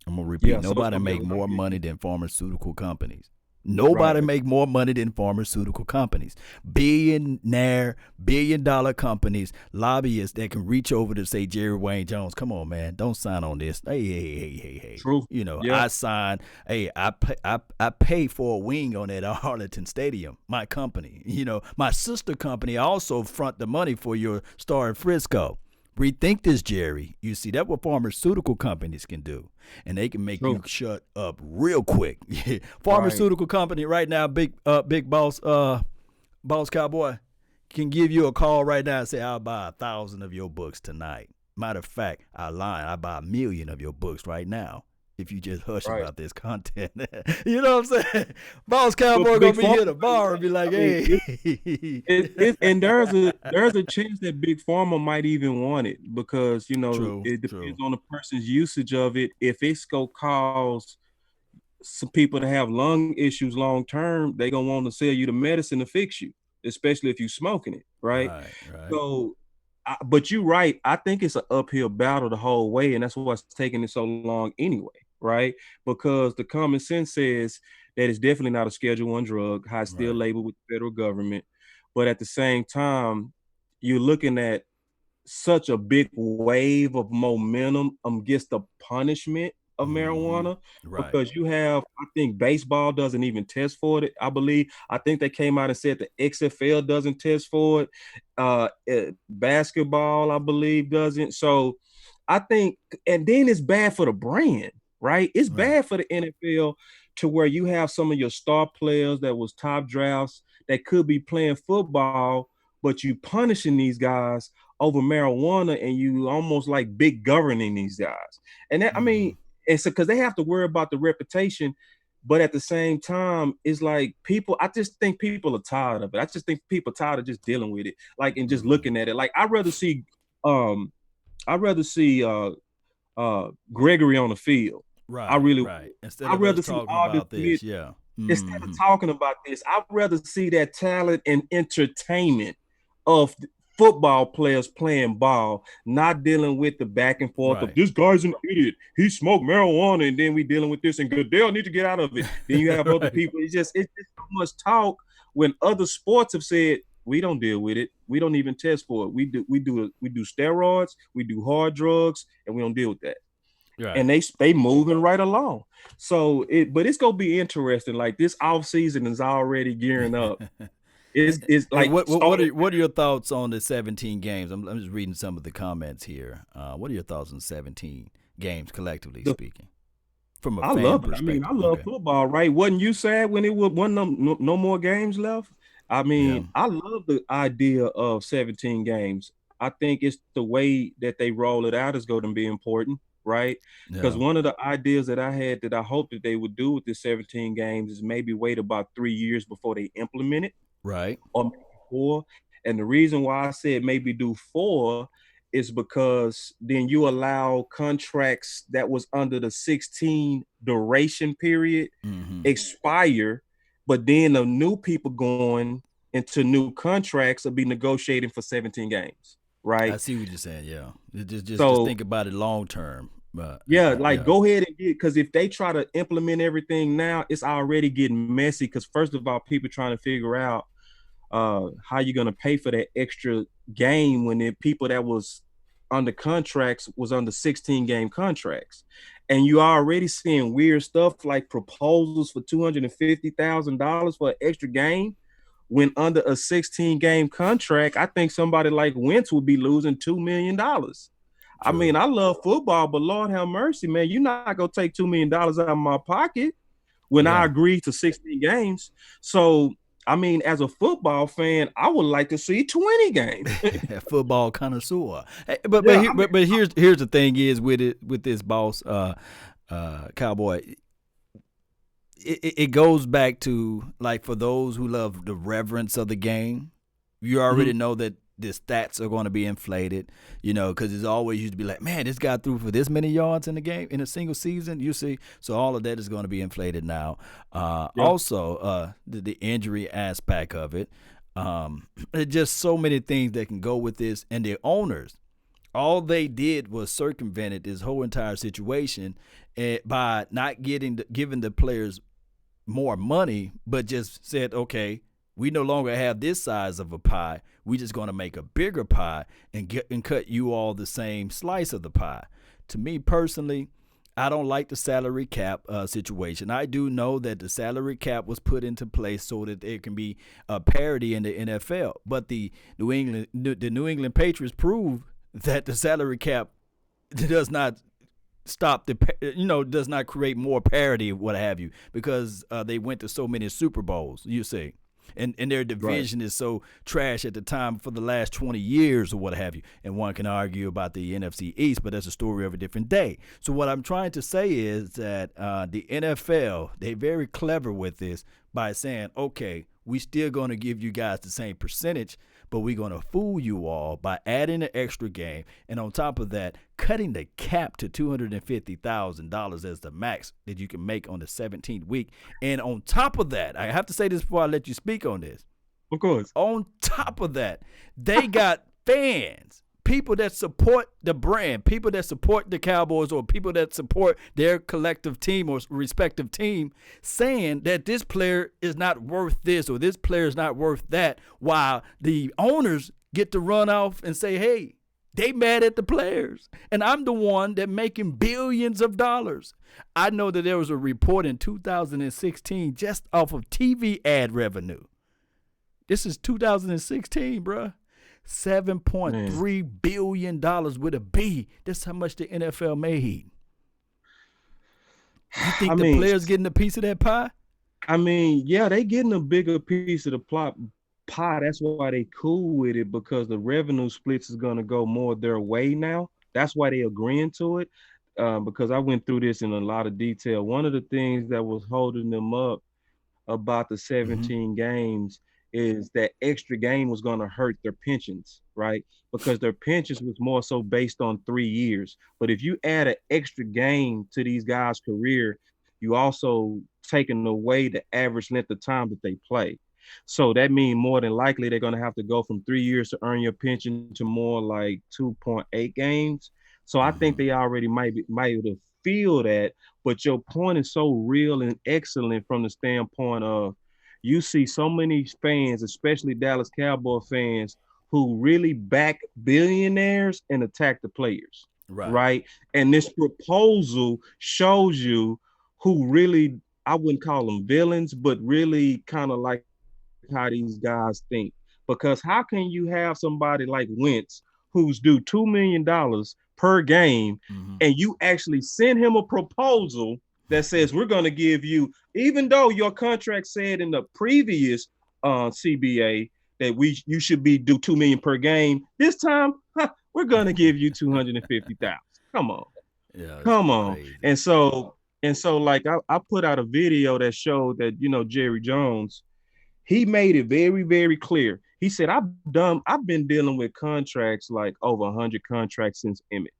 I'm going to repeat. Nobody makes more money than pharmaceutical companies. Nobody Right. make more money than pharmaceutical companies. Billion-dollar companies, lobbyists that can reach over to say, Jerry Wayne Jones, come on, man, don't sign on this. Hey. True. You know, Yeah. I signed. Hey, I pay for a wing on that Arlington Stadium. My company. You know, my sister company also front the money for your star in Frisco. Rethink this, Jerry. You see, that's what pharmaceutical companies can do. And they can make True. you shut up real quick. Right. Pharmaceutical company right now, big boss Cowboy, can give you a call right now and say, I'll buy 1,000 of your books tonight. Matter of fact, I lied. I buy 1,000,000 of your books right now. If you just hush Right. about this content. You know what I'm saying? Boss Cowboy But gonna Big be here Pharma, tomorrow and be like, I mean, hey. and there's a chance that Big Pharma might even want it because, you know, True. it depends on the person's usage of it. If it's gonna cause some people to have lung issues long term, they gonna want to sell you the medicine to fix you, especially if you're smoking it, right? Right. So, but you're right. I think it's an uphill battle the whole way, and that's why it's taking it so long anyway, right? Because the common sense says that it's definitely not a Schedule I drug, how it's still Right. labeled with the federal government, but at the same time, you're looking at such a big wave of momentum against the punishment of Mm-hmm. marijuana Right. because you have, I think baseball doesn't even test for it. I believe, I think they came out and said the XFL doesn't test for it. Basketball, I believe, doesn't. So I think, and then it's bad for the brand, right? It's Right. bad for the NFL to where you have some of your star players that was top drafts that could be playing football, but you punishing these guys over marijuana and you almost like big governing these guys. And that, I Mm-hmm. mean, it's because they have to worry about the reputation, but at the same time, it's like people, I just think people are tired of it. I just think people are tired of just dealing with it, like, and just Mm-hmm. looking at it. Like um I'd rather see Gregory on the field. I Right. really Right. Instead I'd of us rather see talking Arden about Smith this, yeah. instead of Mm-hmm. talking about this. I'd rather see that talent and entertainment of football players playing ball, not dealing with the back and forth of Right. this guy's an idiot. He smoked marijuana, and then we dealing with this, and Goodell need to get out of it. Then you have other Right. people. It's just so much talk when other sports have said we don't deal with it. We don't even test for it. We do steroids, we do hard drugs, and we don't deal with that. Right. And they moving right along. So but it's gonna be interesting. Like this off season is already gearing up. It's And like starting. what are your thoughts on the 17 games? I'm just reading some of the comments here. What are your thoughts on 17 games collectively speaking, from a I fan love it. I mean, I perspective? love Okay. football, right? Wasn't you sad when it was wasn't no more games left? I Yeah. mean, I love the idea of 17 games. I think it's the way that they roll it out is going to be important, right? Because Yeah. one of the ideas that I had that I hope that they would do with this 17 games is maybe wait about 3 years before they implement it, Right. or maybe four. And the reason why I said maybe do four is because then you allow contracts that was under the 16 duration period Mm-hmm. expire, but then the new people going into new contracts will be negotiating for 17 games, I right? see what you're saying. Yeah. Just So think about it long term. yeah, like Yeah. go ahead and get, because if they try to implement everything now, it's already getting messy. Because first of all, people trying to figure out how you're gonna pay for that extra game when the people that was under contracts was under 16 game contracts, and you already seeing weird stuff like proposals for $250,000 for an extra game when under a 16 game contract. I think somebody like Wentz would be losing $2 million. I mean, True. I love football, but Lord have mercy, man, you're not gonna take $2 million out of my pocket when I Yeah. agreed to 16 games. So, I mean, as a football fan, I would like to see 20 games. Football connoisseur. Hey, but Yeah, I mean, here's the thing is with this boss Cowboy. It goes back to, like, for those who love the reverence of the game, you already know that the stats are going to be inflated, because it's always used to be like, man, this guy threw for this many yards in the game in a single season. You see, so all of that is going to be inflated now. yeah, Also, the injury aspect of it. There's just so many things that can go with this, and the owners, all they did was circumvented this whole entire situation by not giving the players more money, but just said, okay, we no longer have this size of a pie. We're just going to make a bigger pie and cut you all the same slice of the pie. To me personally, I don't like the salary cap situation. I do know that the salary cap was put into place so that there can be a parity in the NFL. But the New England Patriots proved that the salary cap does not does not create more parity, what have you, because they went to so many Super Bowls, you see. And their division is so trash at the time for the last 20 years or what have you. And one can argue about the NFC East, but that's a story of a different day. So what I'm trying to say is that the NFL, they're very clever with this by saying, okay, we still going to give you guys the same percentage, but we're going to fool you all by adding an extra game. And on top of that, cutting the cap to $250,000 as the max that you can make on the 17th week. And on top of that, I have to say this before I let you speak on this. Of course. On top of that, they got fans, people that support the brand, people that support the Cowboys or people that support their collective team or respective team saying that this player is not worth this or this player is not worth that, while the owners get to run off and say, hey, they mad at the players. And I'm the one that making billions of dollars. I know that there was a report in 2016 just off of TV ad revenue. This is 2016, bruh. $7.3 billion with a B. That's how much the NFL made. You think the players getting a piece of that pie? I mean, yeah, they getting a bigger piece of the pie. That's why they cool with it, because the revenue splits is going to go more their way now. That's why they agreeing to it, because I went through this in a lot of detail. One of the things that was holding them up about the 17 games is that extra game was going to hurt their pensions, right? Because their pensions was more so based on 3 years. But if you add an extra game to these guys' career, you also taking away the average length of time that they play. So that means more than likely they're going to have to go from 3 years to earn your pension to more like 2.8 games. So I think they already might have feel that. But your point is so real and excellent from the standpoint of you see so many fans, especially Dallas Cowboy fans, who really back billionaires and attack the players, right? And this proposal shows you who really, I wouldn't call them villains, but really kind of like how these guys think. Because how can you have somebody like Wentz who's due $2 million per game and you actually send him a proposal that says we're going to give you, even though your contract said in the previous CBA that you should be due $2 million per game, this time we're going to give you $250,000. Come on, come on. Crazy. And so like I put out a video that showed that Jerry Jones, he made it very, very clear. He said I've been dealing with contracts, like over 100 contracts since Emmett.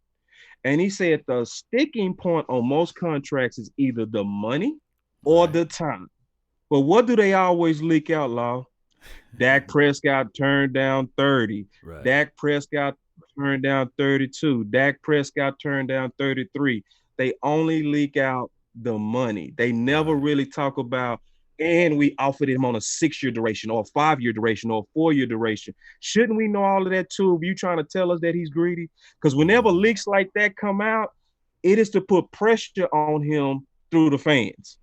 And he said the sticking point on most contracts is either the money or the time. But what do they always leak out, Law? Dak Prescott turned down 30. Dak Prescott turned down 32. Dak Prescott turned down 33. They only leak out the money. They never really talk about, and we offered him on a 6-year duration or a 5-year duration or a 4-year duration. Shouldn't we know all of that too? If you trying to tell us that he's greedy? Because whenever leaks like that come out, it is to put pressure on him through the fans.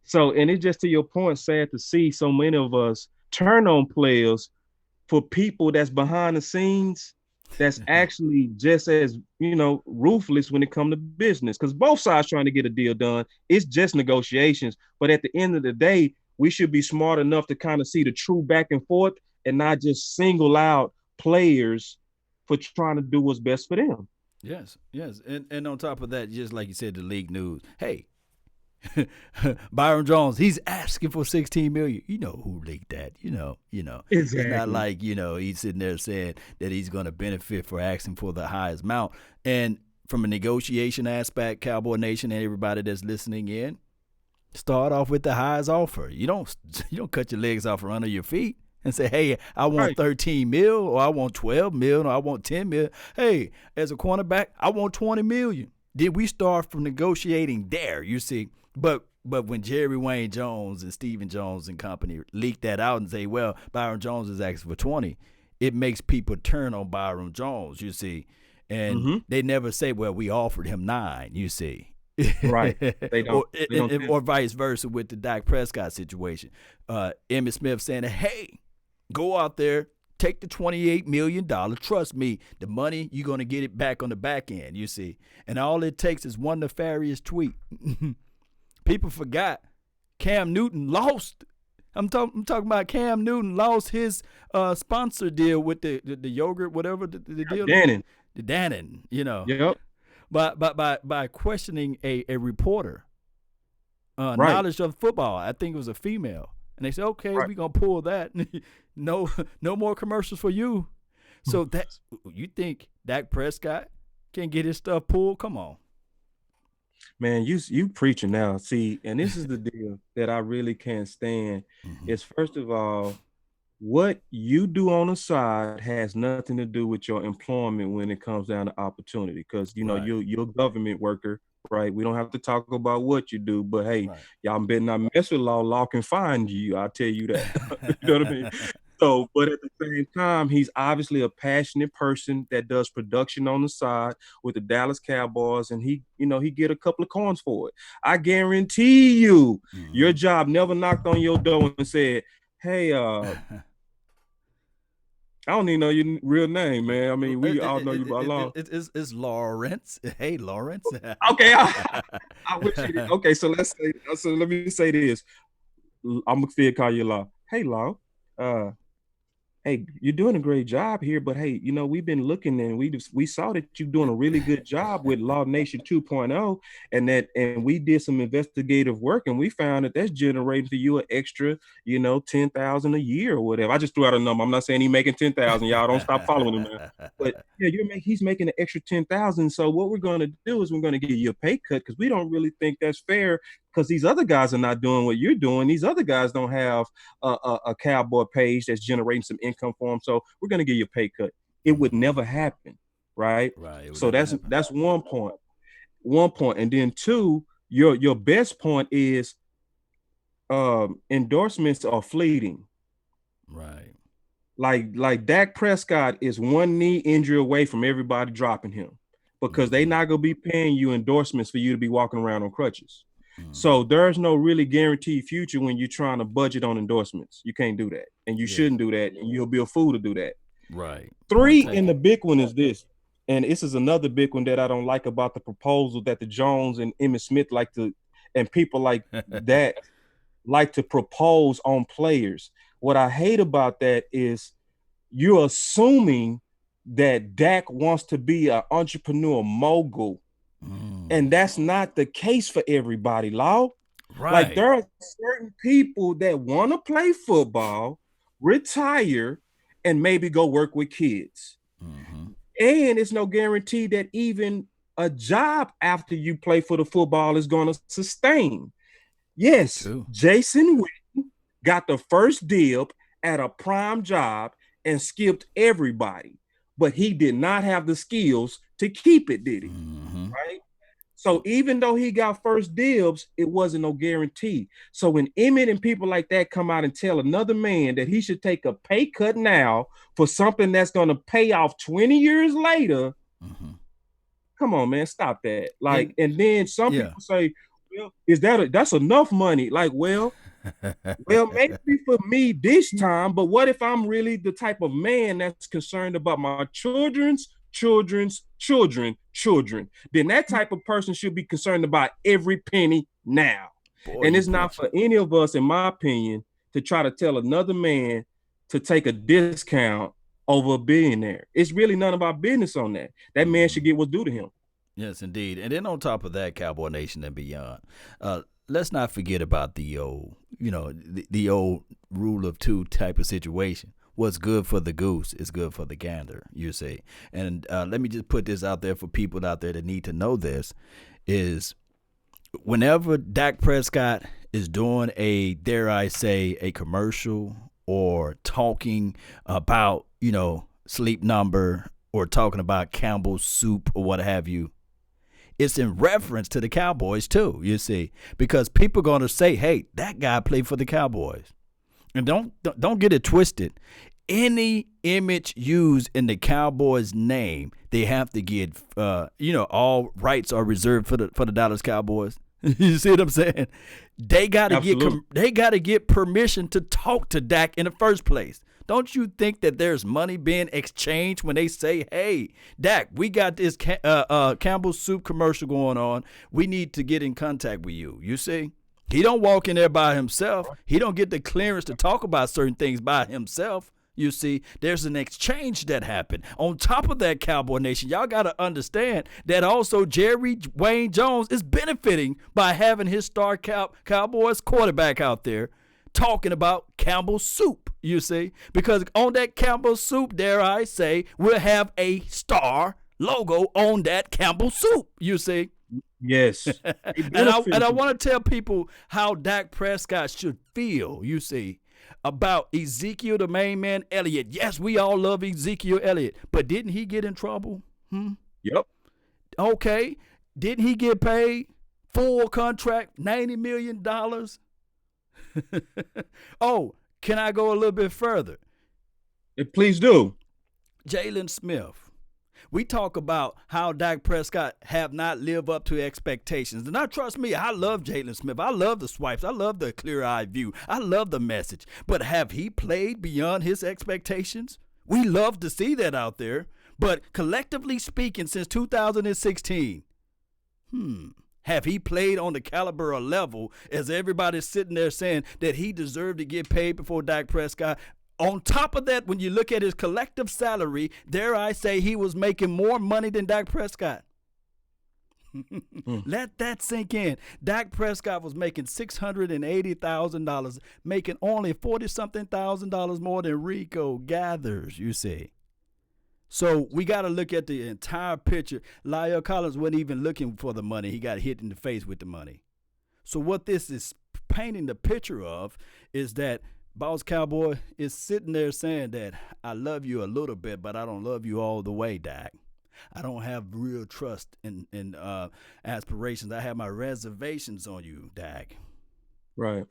So, and it's just to your point, sad to see so many of us turn on players for people that's behind the scenes that's actually just as, ruthless when it comes to business, because both sides trying to get a deal done. It's just negotiations. But at the end of the day, we should be smart enough to kind of see the true back and forth and not just single out players for trying to do what's best for them. Yes. And on top of that, just like you said, the league news, hey, Byron Jones, he's asking for $16 million. You know who leaked that? Exactly. It's not like he's sitting there saying that he's going to benefit for asking for the highest amount. And from a negotiation aspect, Cowboy Nation and everybody that's listening in, start off with the highest offer. You don't cut your legs off from under your feet and say, hey, I want 13 mil, or I want 12 mil, or I want 10 mil. Hey, as a cornerback, I want 20 million. Did we start from negotiating there? You see. But But when Jerry Wayne Jones and Stephen Jones and company leak that out and say, well, Byron Jones is asking for 20, it makes people turn on Byron Jones, you see. And they never say, well, we offered him 9, you see. Right. They don't. Or vice versa with the Dak Prescott situation. Emmitt Smith saying, hey, go out there, take the $28 million. Trust me, the money, you're going to get it back on the back end, you see. And all it takes is one nefarious tweet. People forgot Cam Newton lost. I'm talking about Cam Newton lost his sponsor deal with the yogurt, whatever the deal. The Dannon, you know. Yep. By questioning a reporter, Right. knowledge of football. I think it was a female, and they said, "Okay, Right. we're gonna pull that. No more commercials for you." So that you think Dak Prescott can get his stuff pulled? Come on. Man, you preaching now. See, and this is the deal that I really can't stand. Is first of all, what you do on the side has nothing to do with your employment when it comes down to opportunity. Because Right. you're a government worker, right? We don't have to talk about what you do, but hey, Right. y'all better not mess with law. Law can find you. I'll tell you that. You know what I mean? So, but at the same time, he's obviously a passionate person that does production on the side with the Dallas Cowboys, and he get a couple of coins for it. I guarantee you, your job never knocked on your door and said, "Hey, I don't even know your real name, man. I mean, we all know you by law." It's Lawrence. Hey, Lawrence. Okay, I wish you did. Okay, so let me say this. I'm gonna still call you Law. Hey, Law. Hey, you're doing a great job here, but hey, we've been looking and we saw that you're doing a really good job with Law Nation 2.0, and we did some investigative work and we found that that's generating for you an extra, $10,000 a year or whatever. I just threw out a number. I'm not saying he's making 10,000. Y'all don't stop following him, man. But yeah, he's making an extra 10,000. So what we're going to do is we're going to give you a pay cut because we don't really think that's fair. Because these other guys are not doing what you're doing. These other guys don't have a Cowboy page that's generating some income for them. So we're going to give you a pay cut. It would never happen, right? Right. So that's one point. And then two, your best point is endorsements are fleeting. Right. Like Dak Prescott is one knee injury away from everybody dropping him because they're not going to be paying you endorsements for you to be walking around on crutches. So there's no really guaranteed future when you're trying to budget on endorsements. You can't do that, and you shouldn't do that, and you'll be a fool to do that. Right. 3, and the big one is this, and this is another big one that I don't like about the proposal that the Jones and Emmitt Smith and people like that like to propose on players. What I hate about that is you're assuming that Dak wants to be an entrepreneur mogul. And that's not the case for everybody, Law. Right. Like there are certain people that want to play football, retire, and maybe go work with kids. And it's no guarantee that even a job after you play for the football is going to sustain. Yes, true. Jason Witten got the first dib at a prime job and skipped everybody, but he did not have the skills to keep it, did he? Right? So even though he got first dibs, it wasn't no guarantee. So when Emmitt and people like that come out and tell another man that he should take a pay cut now for something that's going to pay off 20 years later, come on, man, stop that. And then some people say, well, that's enough money? Like, well, maybe for me this time, but what if I'm really the type of man that's concerned about my children's children? Then that type of person should be concerned about every penny now. Boy, and it's not for any of us, in my opinion, to try to tell another man to take a discount over a billionaire. It's really none of our business on that. That man should get what's due to him. Yes, indeed. And then on top of that, Cowboy Nation and beyond, let's not forget about the old rule of 2 type of situation. What's good for the goose is good for the gander, you say. And let me just put this out there for people out there that need to know this, is whenever Dak Prescott is doing a commercial or talking about, Sleep Number or talking about Campbell's soup or what have you, it's in reference to the Cowboys too, you see, because people are going to say, hey, that guy played for the Cowboys. And don't get it twisted. Any image used in the Cowboys name, they have to get, all rights are reserved for the Dallas Cowboys. You see what I'm saying? They got to get permission to talk to Dak in the first place. Don't you think that there's money being exchanged when they say, hey, Dak, we got this Campbell's Soup commercial going on. We need to get in contact with you. You see? He don't walk in there by himself. He don't get the clearance to talk about certain things by himself. You see, there's an exchange that happened. On top of that, Cowboy Nation, y'all got to understand that also Jerry Wayne Jones is benefiting by having his star Cowboys quarterback out there talking about Campbell's Soup, you see. Because on that Campbell's Soup, dare I say, we'll have a star logo on that Campbell's Soup, you see. Yes. and I want to tell people how Dak Prescott should feel, you see, about Ezekiel, the main man, Elliott. Yes, we all love Ezekiel Elliott, but didn't he get in trouble? Yep. Okay. Didn't he get paid full contract, $90 million? Oh, can I go a little bit further? Please do. Jalen Smith. We talk about how Dak Prescott have not lived up to expectations. And now, trust me, I love Jalen Smith. I love the swipes. I love the clear-eyed view. I love the message. But have he played beyond his expectations? We love to see that out there. But collectively speaking, since 2016, have he played on the caliber or level as everybody's sitting there saying that he deserved to get paid before Dak Prescott? On top of that, when you look at his collective salary, dare I say he was making more money than Dak Prescott. Let that sink in. Dak Prescott was making $680,000, making only $40-something thousand more than Rico gathers, you see. So we got to look at the entire picture. La'el Collins wasn't even looking for the money. He got hit in the face with the money. So what this is painting the picture of is that Boss Cowboy is sitting there saying that I love you a little bit, but I don't love you all the way, Dak. I don't have real trust in aspirations. I have my reservations on you, Dak. Right.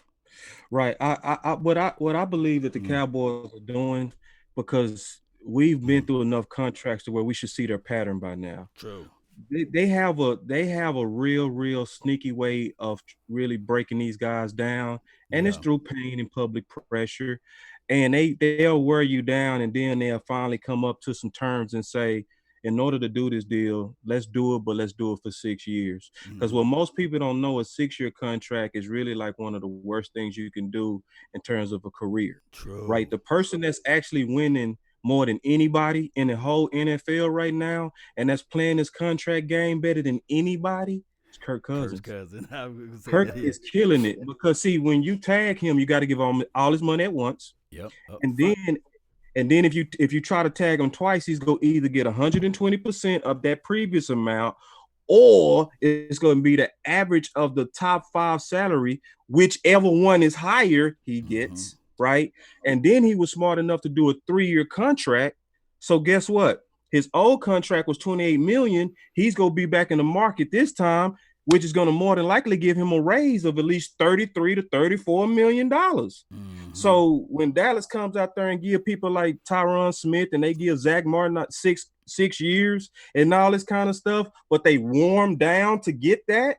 What I believe that the Cowboys are doing, because we've been through enough contracts to where we should see their pattern by now. True. They have a real sneaky way of really breaking these guys down, and it's through pain and public pressure, and they'll wear you down, and then they'll finally come up to some terms and say, in order to do this deal, let's do it, but let's do it for 6 years. Because what most people don't know, a 6-year contract is really like one of the worst things you can do in terms of a career. True. Right? The person that's actually winning more than anybody in the whole NFL right now, and that's playing this contract game better than anybody, it's Kirk Cousins. Kirk is killing it, because see, when you tag him, you got to give him all his money at once. Yep. And then if you try to tag him twice, he's going to either get 120% of that previous amount, or it's going to be the average of the top 5 salary, whichever one is higher he gets. Right. And then he was smart enough to do a 3-year contract. So guess what? His old contract was $28 million. He's going to be back in the market this time, which is going to more than likely give him a raise of at least $33 to $34 million. So when Dallas comes out there and give people like Tyron Smith, and they give Zach Martin 6 years and all this kind of stuff, but they warm down to get that,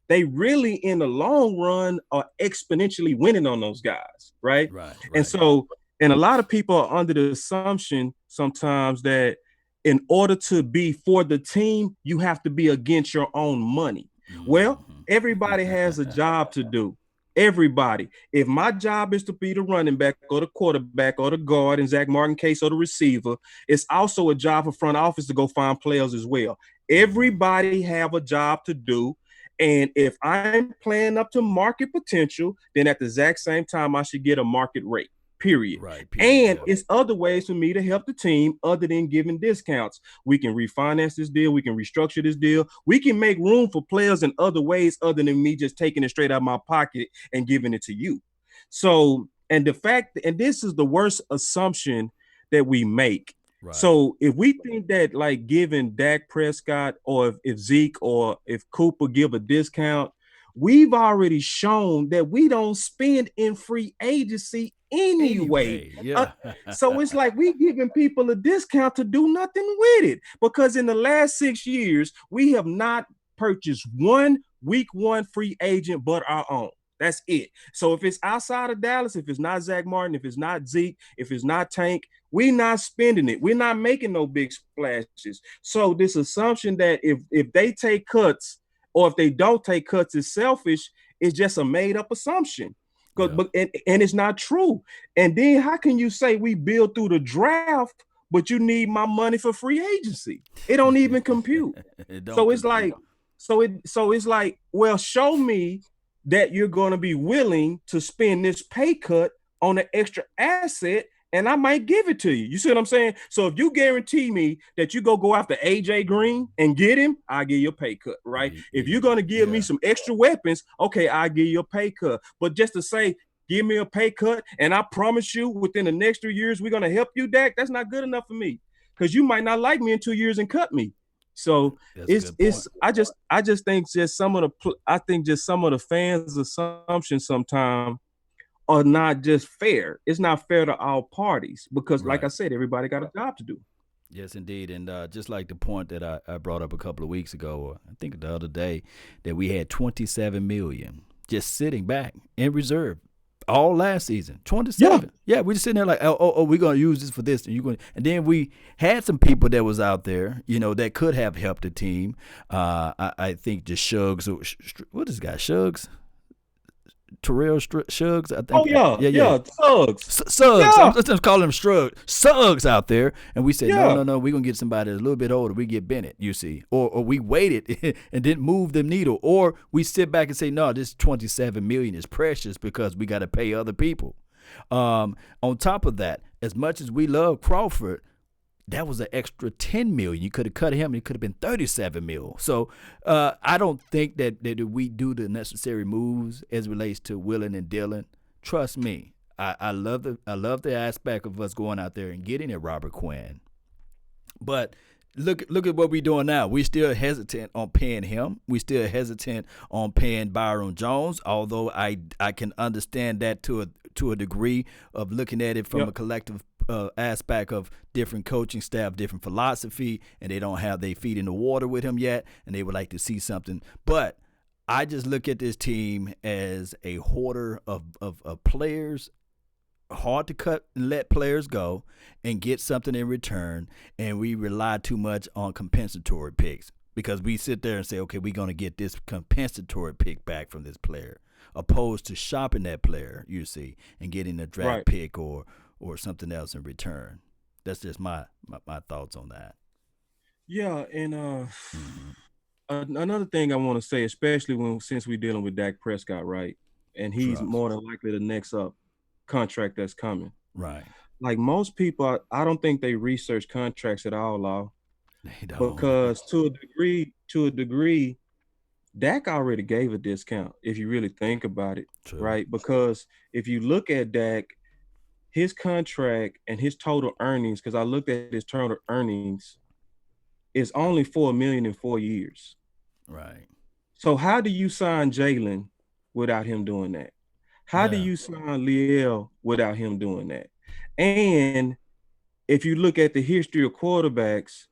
they really, in the long run, are exponentially winning on those guys, right? And so, and a lot of people are under the assumption sometimes that in order to be for the team, you have to be against your own money. Well, everybody has a job to do. Everybody. If my job is to be the running back or the quarterback or the guard in Zach Martin case or the receiver, it's also a job for front office to go find players as well. Everybody have a job to do. And if I'm playing up to market potential, then at the exact same time, I should get a market rate, period. And it's other ways for me to help the team other than giving discounts. We can refinance this deal. We can restructure this deal. We can make room for players in other ways other than me just taking it straight out of my pocket and giving it to you. So, and the fact, and this is the worst assumption that we make, Right. So if we think that like giving Dak Prescott or if Zeke or if Cooper give a discount, we've already shown that we don't spend in free agency anyway. Yeah. So it's like we giving people a discount to do nothing with it, because in the last 6 years, we have not purchased one week one free agent but our own. That's it. So if it's outside of Dallas, if it's not Zach Martin, if it's not Zeke, if it's not Tank, we're not spending it. We're not making no big splashes. So this assumption that if they take cuts or if they don't take cuts is selfish is just a made up assumption. Yeah. But and it's not true. And then how can you say we build through the draft, but you need my money for free agency? It don't even compute. So it's like, it's like, well, show me that you're going to be willing to spend this pay cut on an extra asset, and I might give it to you. You see what I'm saying? So if you guarantee me that you go after AJ Green and get him, I'll give you a pay cut, right? If you're going to give me some extra weapons, okay, I'll give you a pay cut. But just to say, give me a pay cut, and I promise you within the next 3 years, we're going to help you, Dak, that's not good enough for me, because you might not like me in 2 years and cut me. So I just think just some of the fans' assumptions sometimes are not just fair. It's not fair to all parties because, like I said, everybody got a job to do. Yes, indeed. And just like the point that I brought up a couple of weeks ago, or I think the other day, that we had $27 million just sitting back in reserve all last season. 27. Yeah, we just sitting there like, oh, we're gonna use this for this, and then we had some people that was out there, that could have helped the team. I think just Suggs. What is this guy? Suggs. Terrell Suggs, I think. Oh yeah, Suggs. Yeah. I'm just calling him Suggs out there, and we said no, we're gonna get somebody that's a little bit older. We get Bennett, you see, or we waited and didn't move the needle, or we sit back and say no, this $27 million is precious because we got to pay other people. On top of that, as much as we love Crawford, that was an extra $10 million. You could have cut him. It could have been $37 million. So I don't think that we do the necessary moves as it relates to Willing and Dillon. Trust me, I love the aspect of us going out there and getting a Robert Quinn. But look at what we're doing now. We're still hesitant on paying him. We're still hesitant on paying Byron Jones, although I can understand that to a degree of looking at it from a collective aspect of different coaching staff, different philosophy, and they don't have their feet in the water with him yet, and they would like to see something. But I just look at this team as a hoarder of players, hard to cut and let players go and get something in return, and we rely too much on compensatory picks because we sit there and say, okay, we're going to get this compensatory pick back from this player, opposed to shopping that player, you see, and getting a draft pick or something else in return. That's just my thoughts on that. Yeah, and another thing I want to say, especially since we're dealing with Dak Prescott, right? And he's more than likely the next up contract that's coming. Right. Like most people, I don't think they research contracts at all, Law. They don't. Because to a degree, Dak already gave a discount if you really think about it. True. Right? Because if you look at Dak, his contract and his total earnings, because I looked at his total earnings, is only $4 million in 4 years. Right. So how do you sign Jalen without him doing that? How do you sign Liel without him doing that? And if you look at the history of quarterbacks,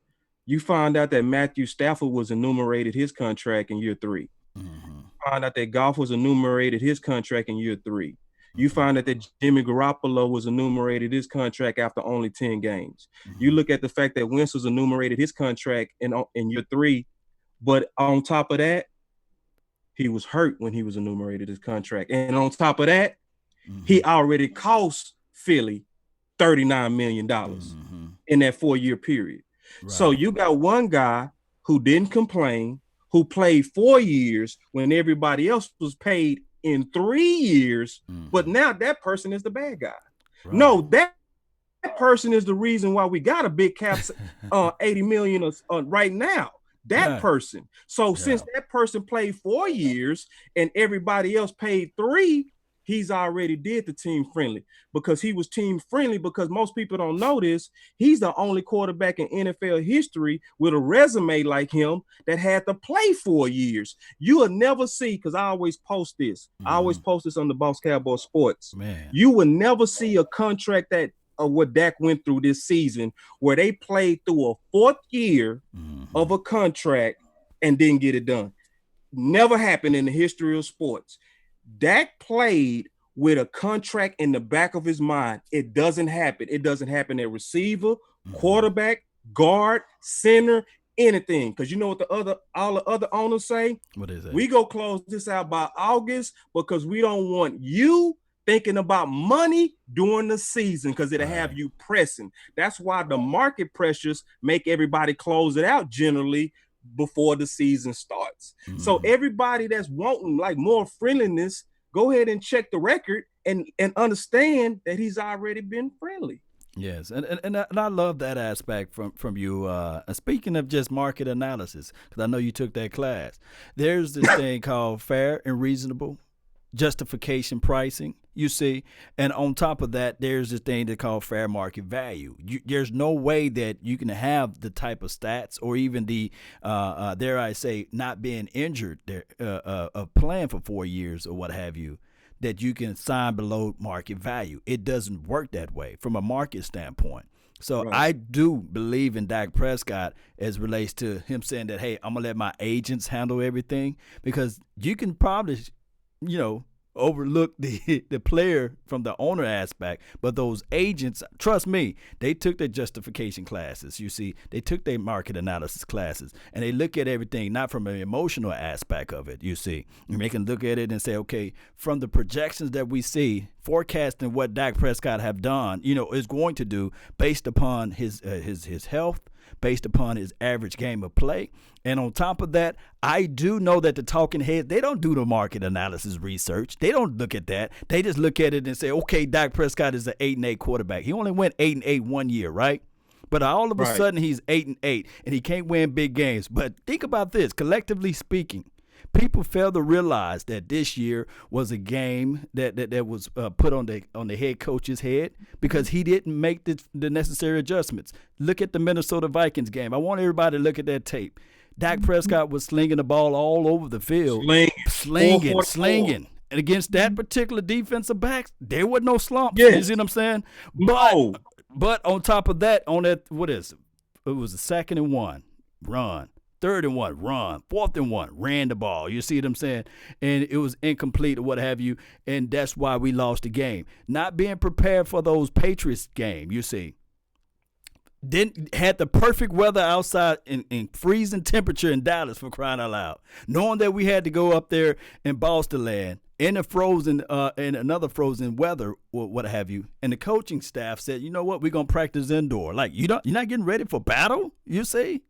you find out that Matthew Stafford was enumerated his contract in year 3. Mm-hmm. Find out that Goff was enumerated his contract in year 3. You find out that Jimmy Garoppolo was enumerated his contract after only 10 games. Mm-hmm. You look at the fact that Wentz was enumerated his contract in year 3, but on top of that, he was hurt when he was enumerated his contract. And on top of that, he already cost Philly $39 million in that 4-year period. Right. So you got one guy who didn't complain, who played 4 years when everybody else was paid in 3 years, but now that person is the bad guy. Right. No, that person is the reason why we got a big cap, $80 million right now. That person. So since that person played 4 years and everybody else paid 3, he's already did the team friendly, because he was team friendly, because most people don't know this. He's the only quarterback in NFL history with a resume like him that had to play 4 years. You will never see, because I always post this. I always post this on the Boss Cowboy Sports. Man. You will never see a contract that what Dak went through this season, where they played through a 4th year of a contract and didn't get it done. Never happened in the history of sports. Dak played with a contract in the back of his mind. It doesn't happen. It doesn't happen at receiver, quarterback, guard, center, anything. Because you know what all the other owners say? What is it? We go close this out by August because we don't want you thinking about money during the season, because it'll have you pressing. That's why the market pressures make everybody close it out generally before the season starts. So everybody that's wanting like more friendliness, go ahead and check the record and understand that he's already been friendly. Yes, and I love that aspect from you. Speaking of just market analysis, because I know you took that class, there's this thing called fair and reasonable justification pricing, you see, and on top of that, there's this thing they call fair market value. There's no way that you can have the type of stats or even the, dare I say, not being injured, of playing for 4 years or what have you, that you can sign below market value. It doesn't work that way from a market standpoint. So right. I do believe in Dak Prescott as relates to him saying that, hey, I'm going to let my agents handle everything, because you can probably – overlook the player from the owner aspect, but those agents, trust me, they took their justification classes. You see, they took their market analysis classes, and they look at everything not from an emotional aspect of it. You see, and they can look at it and say, okay, from the projections that we see, forecasting what Dak Prescott have done, is going to do based upon his health, based upon his average game of play. And on top of that, I do know that the talking heads, they don't do the market analysis research. They don't look at that. They just look at it and say, okay, Dak Prescott is an 8-8 quarterback. He only went 8-8 1 year, right? But all of a sudden he's 8-8 and he can't win big games. But think about this, collectively speaking, people fail to realize that this year was a game that was put on the head coach's head because he didn't make the necessary adjustments. Look at the Minnesota Vikings game. I want everybody to look at that tape. Dak Prescott was slinging the ball all over the field. Slinging. And against that particular defensive backs, there was no slump. Yes. You see what I'm saying? No. But on top of that, on that, what is it? It was a 2nd and 1, run. 3rd and 1, run. 4th and 1, ran the ball. You see what I'm saying? And it was incomplete or what have you, and that's why we lost the game. Not being prepared for those Patriots game, you see. Had the perfect weather outside in freezing temperature in Dallas, for crying out loud. Knowing that we had to go up there in Boston land in a frozen, in another frozen weather or what have you. And the coaching staff said, you know what, we're going to practice indoor. Like, you're not getting ready for battle, you see?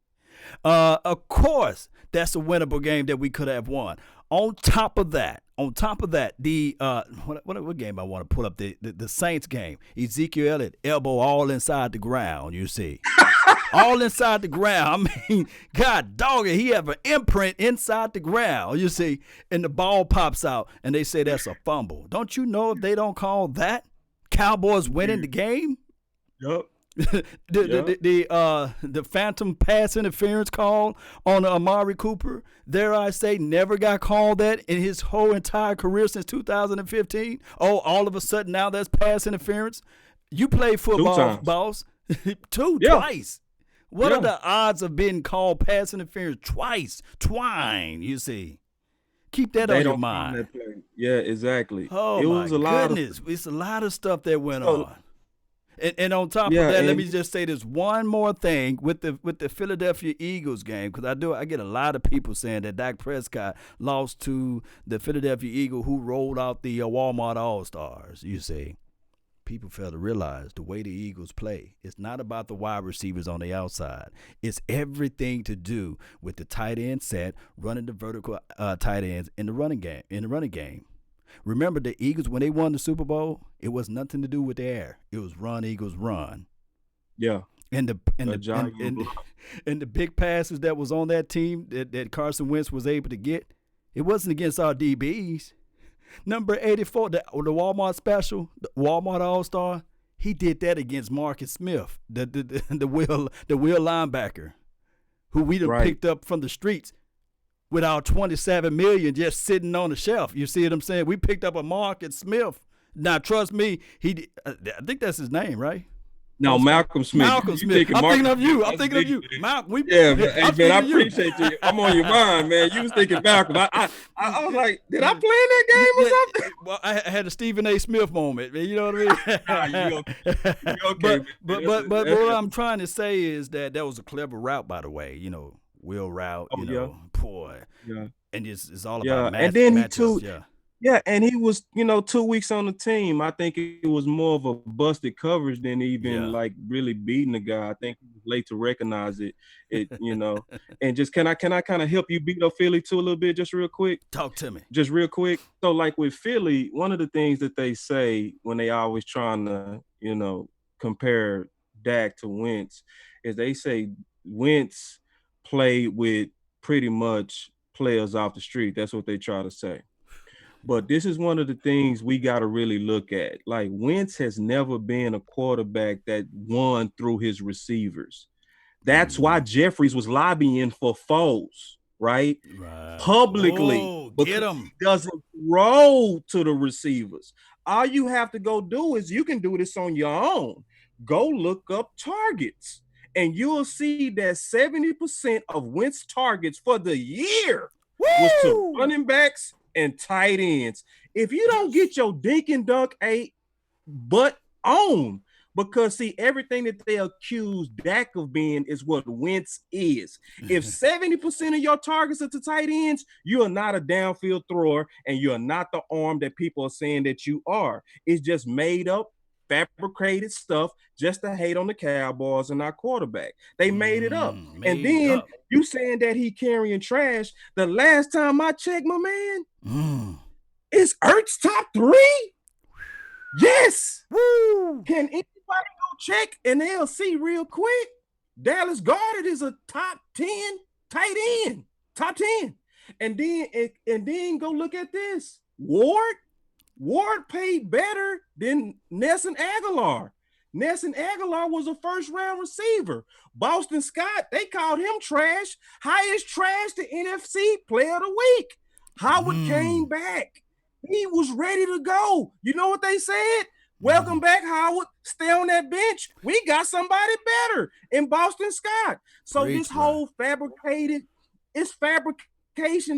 Of course, that's a winnable game that we could have won. On top of that, the what game I want to pull up, the Saints game. Ezekiel Elliott elbow all inside the ground. You see, all inside the ground. I mean, God dog it, he have an imprint inside the ground. You see, and the ball pops out, and they say that's a fumble. Don't you know if they don't call that, Cowboys winning the game? Yup. The phantom pass interference call on Amari Cooper, dare I say, never got called that in his whole entire career since 2015. Oh, all of a sudden now that's pass interference. You play football, boss. Twice. What are the odds of being called pass interference twice? Twine, you see. Keep that on your mind. Yeah, exactly. Oh, my goodness. It's a lot of stuff that went on. And on top of that, let me just say this one more thing with the Philadelphia Eagles game, because I get a lot of people saying that Dak Prescott lost to the Philadelphia Eagle who rolled out the Walmart All-Stars. You see, people fail to realize the way the Eagles play. It's not about the wide receivers on the outside. It's everything to do with the tight end set, running the vertical tight ends in the running game. Remember, the Eagles, when they won the Super Bowl, it was nothing to do with the air. It was run, Eagles, run. Yeah. And the big passes that was on that team that Carson Wentz was able to get, it wasn't against our DBs. Number 84, the Walmart special, the Walmart All-Star, he did that against Marcus Smith, the Will linebacker, who we done picked up from the streets with our $27 million just sitting on the shelf. You see what I'm saying? We picked up a Marcus Smith. Now, trust me, I think that's his name, right? No, Malcolm Smith. Malcolm Smith. I'm thinking of you. I'm thinking of you. Malcolm. Yeah, man, I appreciate you. I'm on your mind, man. You was thinking Malcolm. I was like, did I play in that game or something? Well, I had a Stephen A. Smith moment, man. You know what I mean? You okay, but what I'm trying to say is that was a clever route, by the way. You know, Will route. You know, boy. Yeah. And it's all about and then he too. Yeah. Yeah, and he was, 2 weeks on the team. I think it was more of a busted coverage than even like really beating the guy. I think he was late to recognize it. And just can I kind of help you beat up Philly too a little bit, just real quick? Talk to me. Just real quick. So like with Philly, one of the things that they say when they always trying to, compare Dak to Wentz is they say Wentz played with pretty much players off the street. That's what they try to say. But this is one of the things we got to really look at. Like, Wentz has never been a quarterback that won through his receivers. That's why Jeffries was lobbying for Foles, right? Publicly. Get him. He doesn't roll to the receivers. All you have to go do is you can do this on your own. Go look up targets, and you'll see that 70% of Wentz targets for the year was to running backs and tight ends. If you don't get your dink and dunk butt on, because see, everything that they accuse Dak of being is what Wentz is. If 70% of your targets are to tight ends, you are not a downfield thrower, and you're not the arm that people are saying that you are. It's just made up, fabricated stuff just to hate on the Cowboys and our quarterback. They made it up. And then you saying that he carrying trash. The last time I checked, my man, is Ertz top 3? Yes. Woo. Can anybody go check and they'll see real quick? Dallas Goedert is a top 10 tight end. Top 10. And then go look at this. Ward paid better than Nelson Aguilar. Nelson Aguilar was a first-round receiver. Boston Scott, they called him trash. Highest trash to NFC Player of the Week. Howard came back. He was ready to go. You know what they said? Welcome back, Howard. Stay on that bench. We got somebody better in Boston Scott. So this whole fabrication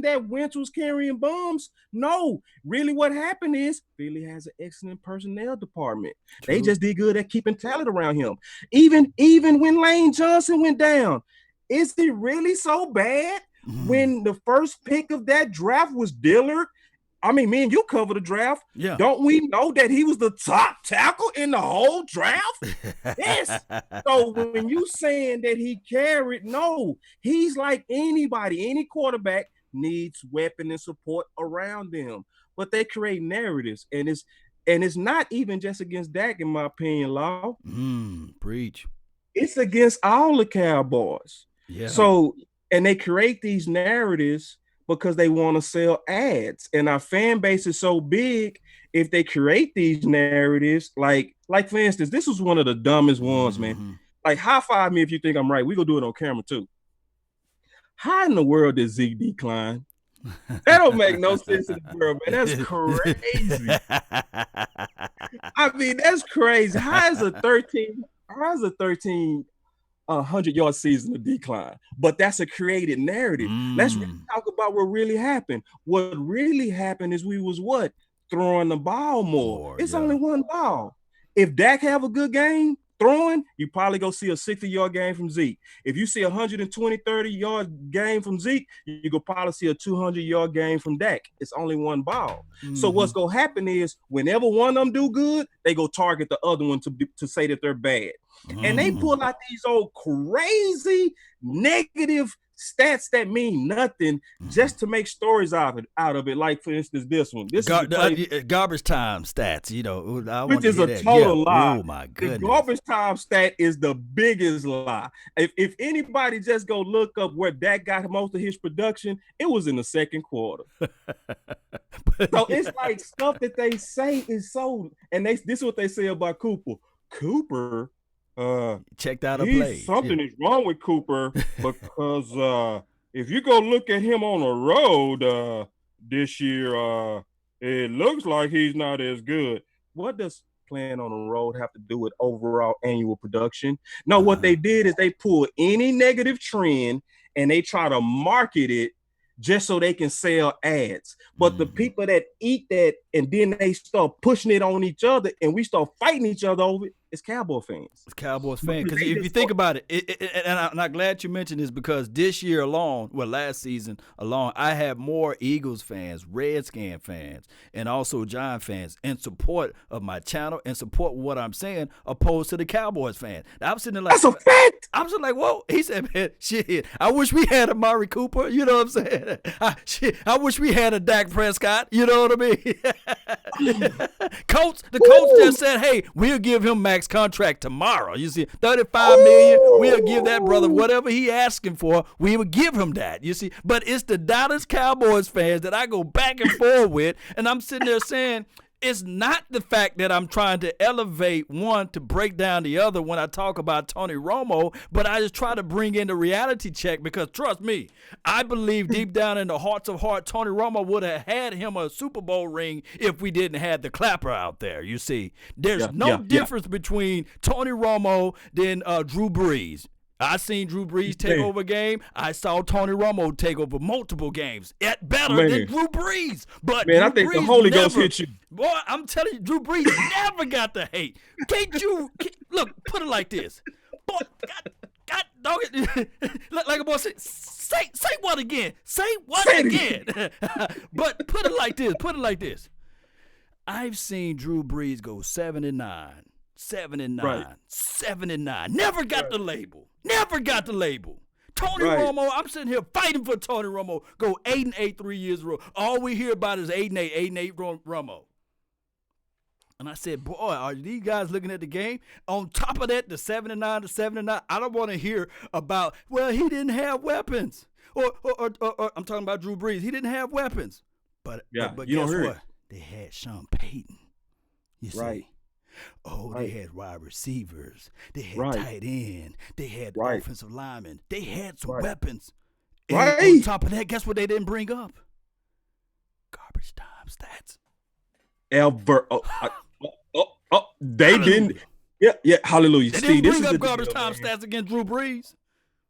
that Wentz was carrying bombs. No, really what happened is Philly has an excellent personnel department. True. They just did good at keeping talent around him. Even when Lane Johnson went down, is it really so bad when the first pick of that draft was Dillard? I mean, me and you cover the draft. Yeah. Don't we know that he was the top tackle in the whole draft? Yes. So when you saying that he carried, no, he's like anybody. Any quarterback needs weapon and support around them. But they create narratives, and it's not even just against Dak, in my opinion, Law. Preach. It's against all the Cowboys. Yeah. So, and they create these narratives because they want to sell ads. And our fan base is so big, if they create these narratives, like for instance, this was one of the dumbest ones, man. Like, high five me if you think I'm right. We're going to do it on camera too. How in the world did Zeke decline? That don't make no sense in the world, man. That's crazy. I mean, that's crazy. How is a 100-yard season a decline? But that's a created narrative. Let's really talk about what really happened. What really happened is we was throwing the ball more. It's only one ball. If Dak have a good game throwing, you probably go see a 60-yard game from Zeke. If you see a 120, 30-yard game from Zeke, you could probably see a 200-yard game from Dak. It's only one ball. So what's going to happen is whenever one of them do good, they go target the other one to say that they're bad. And they pull out these old crazy negative stats that mean nothing just to make stories out of it. Like, for instance, this one. This is garbage time stats, I which want to is hear a that. total Yeah. lie. Oh, my The goodness. garbage time stat is the biggest lie. If anybody just go look up where Dak got most of his production, it was in the second quarter. So it's like stuff that they say is so, and this is what they say about Cooper. Cooper, checked out a play. Something is wrong with Cooper because if you go look at him on the road this year, it looks like he's not as good. What does playing on the road have to do with overall annual production? No, what they did is they pulled any negative trend and they try to market it just so they can sell ads. But the people that eat that and then they start pushing it on each other and we start fighting each other over it, it's Cowboy fans. It's Cowboys fans. Because if you think about it, and I'm glad you mentioned this, because this year alone, last season alone, I had more Eagles fans, Redskin fans, and also Giant fans in support of my channel and support what I'm saying, opposed to the Cowboys fans. I'm sitting there like, that's a fact. I'm just like, whoa. He said, man, shit, I wish we had Amari Cooper. You know what I'm saying? I wish we had a Dak Prescott. You know what I mean? The coach just said, hey, we'll give him max contract tomorrow. You see, $35 million. We'll give that brother whatever he asking for. We will give him that. You see, but it's the Dallas Cowboys fans that I go back and forth with, and I'm sitting there saying, it's not the fact that I'm trying to elevate one to break down the other when I talk about Tony Romo, but I just try to bring in the reality check because, trust me, I believe deep down in the hearts of heart, Tony Romo would have had him a Super Bowl ring if we didn't have the clapper out there. You see, there's no difference between Tony Romo than Drew Brees. I seen Drew Brees take over a game. I saw Tony Romo take over multiple games. Better than Drew Brees. But man, Drew I think Brees the Holy Ghost hit you. Boy, I'm telling you, Drew Brees never got the hate. Look, put it like this. Boy, God dog it. Like a boy said, say what again? Say what again? But put it like this. I've seen Drew Brees go 7-9. 7-9, 7-9. Never got the label. Tony Romo, I'm sitting here fighting for Tony Romo. Go 8-8 3 years in a row. All we hear about is 8-8, 8-8 Romo. And I said, boy, are these guys looking at the game? On top of that, the 7-9 to 7-9, I don't want to hear about, well, he didn't have weapons. Or I'm talking about Drew Brees. He didn't have weapons. But guess what? They had Sean Payton. You see? They had wide receivers. They had tight end. They had offensive linemen. They had some weapons. And on top of that, guess what they didn't bring up? Garbage time stats. They didn't. Yeah, hallelujah. They didn't bring up garbage time stats against Drew Brees.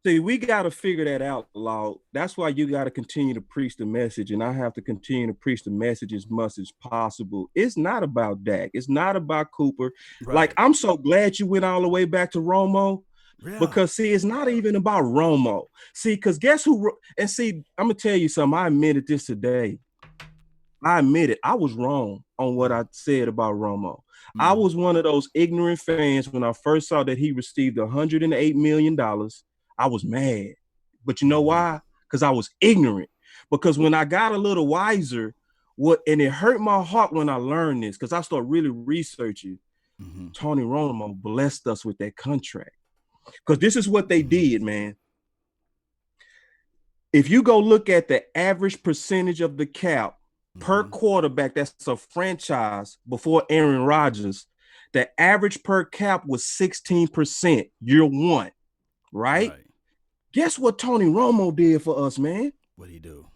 See, we got to figure that out, Law. That's why you got to continue to preach the message, and I have to continue to preach the message as much as possible. It's not about Dak. It's not about Cooper. Like, I'm so glad you went all the way back to Romo because, see, it's not even about Romo. See, because guess who – and, see, I'm going to tell you something. I admitted this today. I admit it. I was wrong on what I said about Romo. I was one of those ignorant fans when I first saw that he received $108 million. I was mad. But you know why? Because I was ignorant. Because when I got a little wiser, and it hurt my heart when I learned this, because I started really researching, Tony Romo blessed us with that contract. Because this is what they did, man. If you go look at the average percentage of the cap per quarterback, that's a franchise before Aaron Rodgers, the average per cap was 16% year one, right? Guess what Tony Romo did for us, man? What'd he do?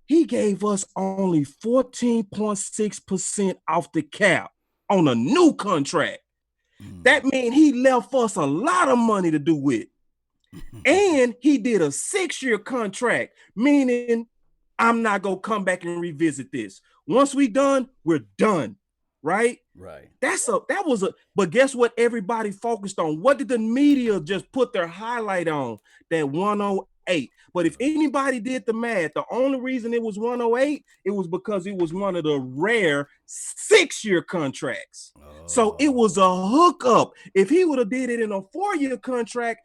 He gave us only 14.6% off the cap on a new contract. That means he left us a lot of money to do with. And he did a 6-year contract, meaning I'm not going to come back and revisit this. Once we done, we're done. Right? But guess what everybody focused on? What did the media just put their highlight on? That 108. But if anybody did the math, the only reason it was 108, it was because it was one of the rare 6-year contracts. So it was a hookup. If he would have did it in a 4-year contract,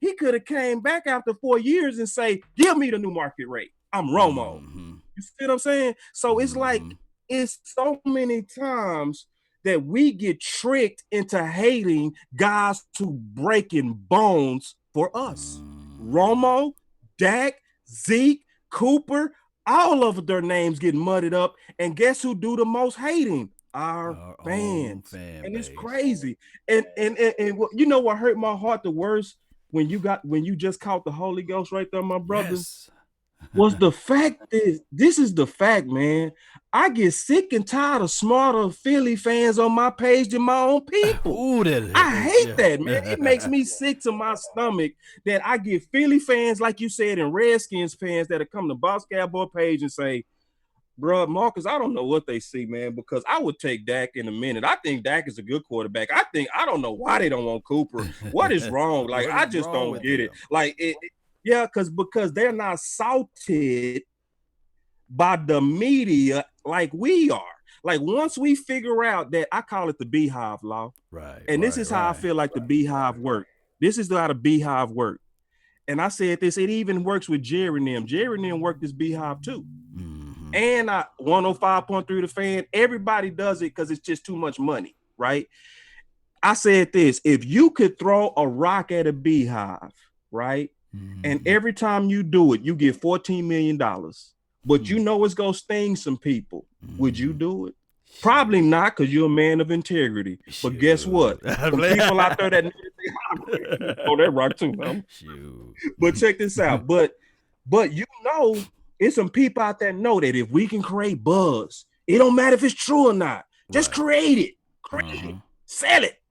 He could have came back after 4 years and say, give me the new market rate. I'm Romo. Mm-hmm. You see what I'm saying? So it's like, it's so many times that we get tricked into hating guys who breaking bones for us. Romo, Dak, Zeke, Cooper, all of their names get mudded up. And guess who do the most hating? Our fans. And it's crazy. And you know what hurt my heart the worst when you just caught the Holy Ghost right there, my brother? Yes. Was the fact is, this is the fact, man. I get sick and tired of smarter Philly fans on my page than my own people. Ooh, I hate that, man. It makes me sick to my stomach that I get Philly fans, like you said, and Redskins fans that come to Boss Cowboy page and say, bro, Marcus, I don't know what they see, man, because I would take Dak in a minute. I think Dak is a good quarterback. I don't know why they don't want Cooper. What is wrong? Like, I just don't get it. Like, yeah, because they're not salted by the media like we are. Like, once we figure out that, I call it the beehive law. Right. And this is how I feel like the beehive work. This is how the beehive work. And I said this, it even works with Jerry and them. Jerry and them work this beehive too. Mm-hmm. And 105.3 The Fan, everybody does it because it's just too much money, right? I said this, if you could throw a rock at a beehive, right? Mm-hmm. And every time you do it, you get $14 million. But you know it's going to sting some people. Would you do it? Probably not, because you're a man of integrity. But guess what? Some people out there that oh, that rock too. But check this out. But you know, it's some people out there know that if we can create buzz, it don't matter if it's true or not. Just create it. Create it. Sell it.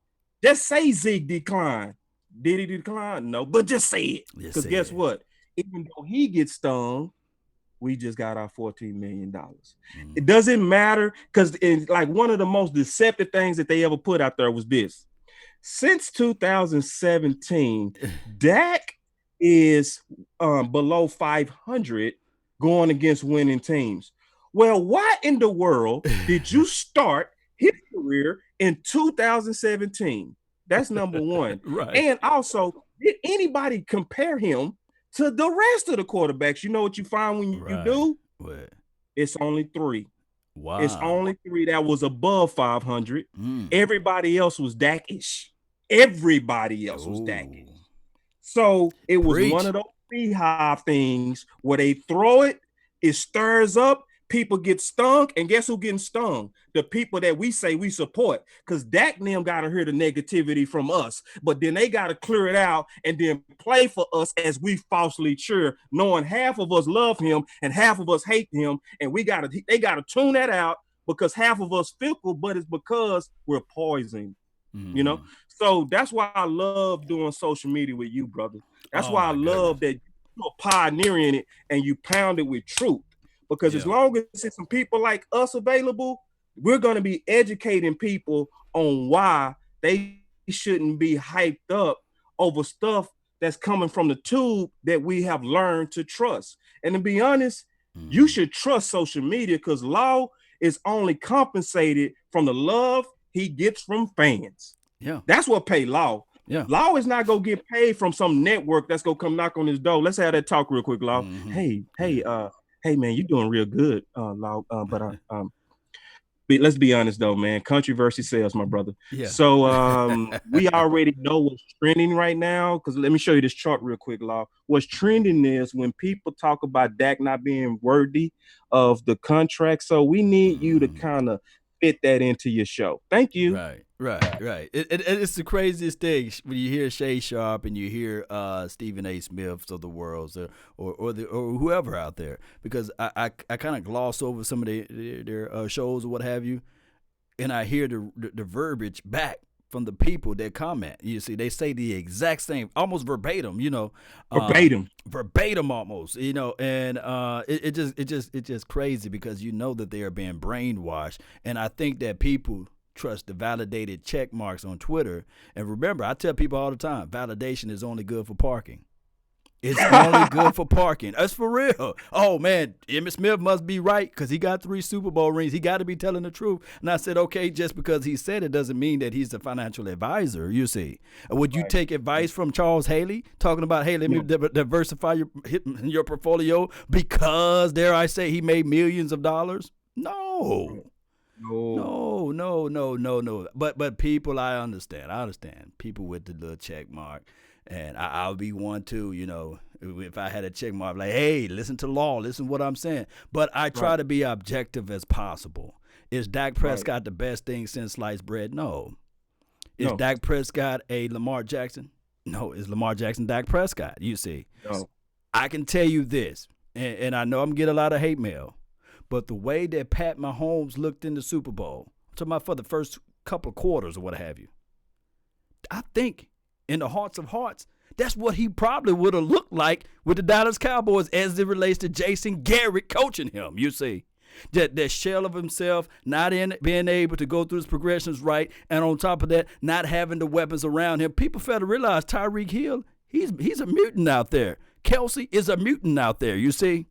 Just say Zeke declined. Did he decline? No, but just say it. Because guess what? Even though he gets stung, we just got our $14 million. It doesn't matter, because like one of the most deceptive things that they ever put out there was this. Since 2017, Dak is below 500 going against winning teams. Well, why in the world did you start his career in 2017? That's number one. Right. And also, did anybody compare him to the rest of the quarterbacks? You know what you find when you do? What? It's only 3. Wow. It's only 3 that was above 500. Everybody else was Dak-ish. Everybody else was Dak-ish. So it was one of those beehive things where they throw it, it stirs up, people get stung, and guess who getting stung? The people that we say we support, because Dak and them got to hear the negativity from us, but then they got to clear it out and then play for us as we falsely cheer, knowing half of us love him and half of us hate him, and they got to tune that out, because half of us fickle, but it's because we're poisoned, you know? So that's why I love doing social media with you, brother. That's why I love that you're pioneering it and you pound it with truth. Because as long as there's some people like us available, we're going to be educating people on why they shouldn't be hyped up over stuff that's coming from the tube that we have learned to trust. And to be honest, you should trust social media, because Law is only compensated from the love he gets from fans. Yeah. That's what pay Law. Yeah. Law is not going to get paid from some network that's going to come knock on his door. Let's have that talk real quick, Law. Hey, man, you're doing real good, Law. But let's be honest, though, man. Controversy sells, my brother. Yeah. So we already know what's trending right now, because let me show you this chart real quick, Law. What's trending is when people talk about Dak not being worthy of the contract. So we need you to kind of fit that into your show. Thank you. Right. It's the craziest thing when you hear Shay Sharp and you hear Stephen A. Smiths of the world, or whoever out there, because I kind of gloss over some of their shows or what have you, and I hear the verbiage back from the people that comment. You see, they say the exact same, almost verbatim, you know. Verbatim almost, you know, and it's just crazy, because you know that they are being brainwashed. And I think that people trust the validated check marks on Twitter. And remember, I tell people all the time, validation is only good for parking. It's only good for parking. That's for real. Oh, man, Emmitt Smith must be right because he got 3 Super Bowl rings. He got to be telling the truth. And I said, okay, just because he said it doesn't mean that he's the financial advisor, you see. Would you take advice from Charles Haley talking about, hey, let me diversify your portfolio because, dare I say, he made millions of dollars? No. No. But people, I understand. People with the little check mark. And I'll be one too, you know, if I had a check mark, like, hey, listen to law, listen to what I'm saying. But I try to be objective as possible. Is Dak Prescott the best thing since sliced bread? No. Is Dak Prescott a Lamar Jackson? No. Is Lamar Jackson Dak Prescott? You see. No. I can tell you this, and I know I'm getting a lot of hate mail, but the way that Pat Mahomes looked in the Super Bowl, I'm talking about for the first couple of quarters or what have you, I think in the hearts of hearts, that's what he probably would have looked like with the Dallas Cowboys as it relates to Jason Garrett coaching him, you see. That shell of himself, not being able to go through his progressions right, and on top of that, not having the weapons around him. People fail to realize Tyreek Hill, he's a mutant out there. Kelsey is a mutant out there, you see.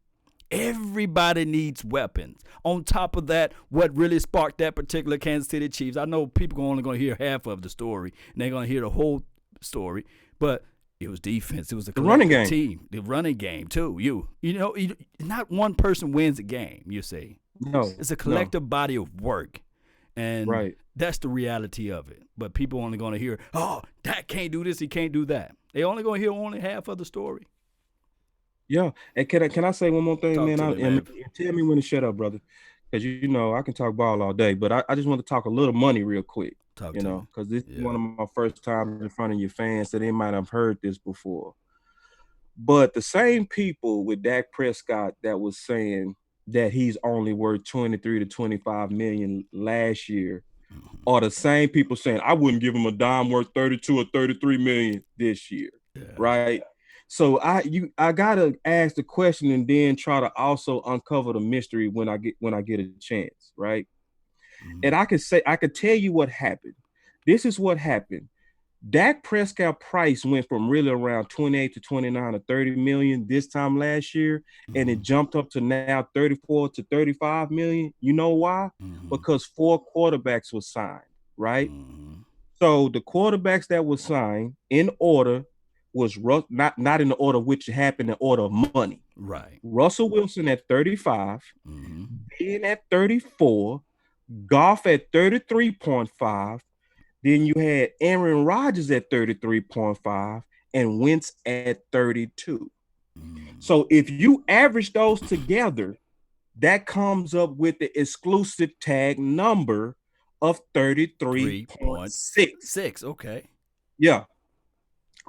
Everybody needs weapons. On top of that, what really sparked that particular Kansas City Chiefs, I know people are only going to hear half of the story, and they're going to hear the whole story, but it was defense. It was the running game team, the running game too. You know, not one person wins a game. You see, no, it's a collective body of work, and that's the reality of it. But people only going to hear, oh, that can't do this, he can't do that. They only going to hear only half of the story. Yeah, and can I say one more thing, man? Tell me when to shut up, brother, because you know I can talk ball all day, but I just want to talk a little money real quick. Because this is one of my first times in front of your fans, so they might have heard this before. But the same people with Dak Prescott that was saying that he's only worth 23 to 25 million last year are the same people saying I wouldn't give him a dime worth 32 or 33 million this year, right? So I gotta ask the question and then try to also uncover the mystery when I get a chance, right? And I could tell you what happened. This is what happened. Dak Prescott price went from really around 28 to 29 to 30 million this time last year, and it jumped up to now 34 to 35 million. You know why? Because 4 quarterbacks were signed, right? So the quarterbacks that were signed in order was not in the order which happened, in order of money. Right. Russell Wilson at 35, Ben at 34, Goff at 33.5. Then you had Aaron Rodgers at 33.5 and Wentz at 32. So if you average those together, that comes up with the exclusive tag number of 33.6. Okay. Yeah.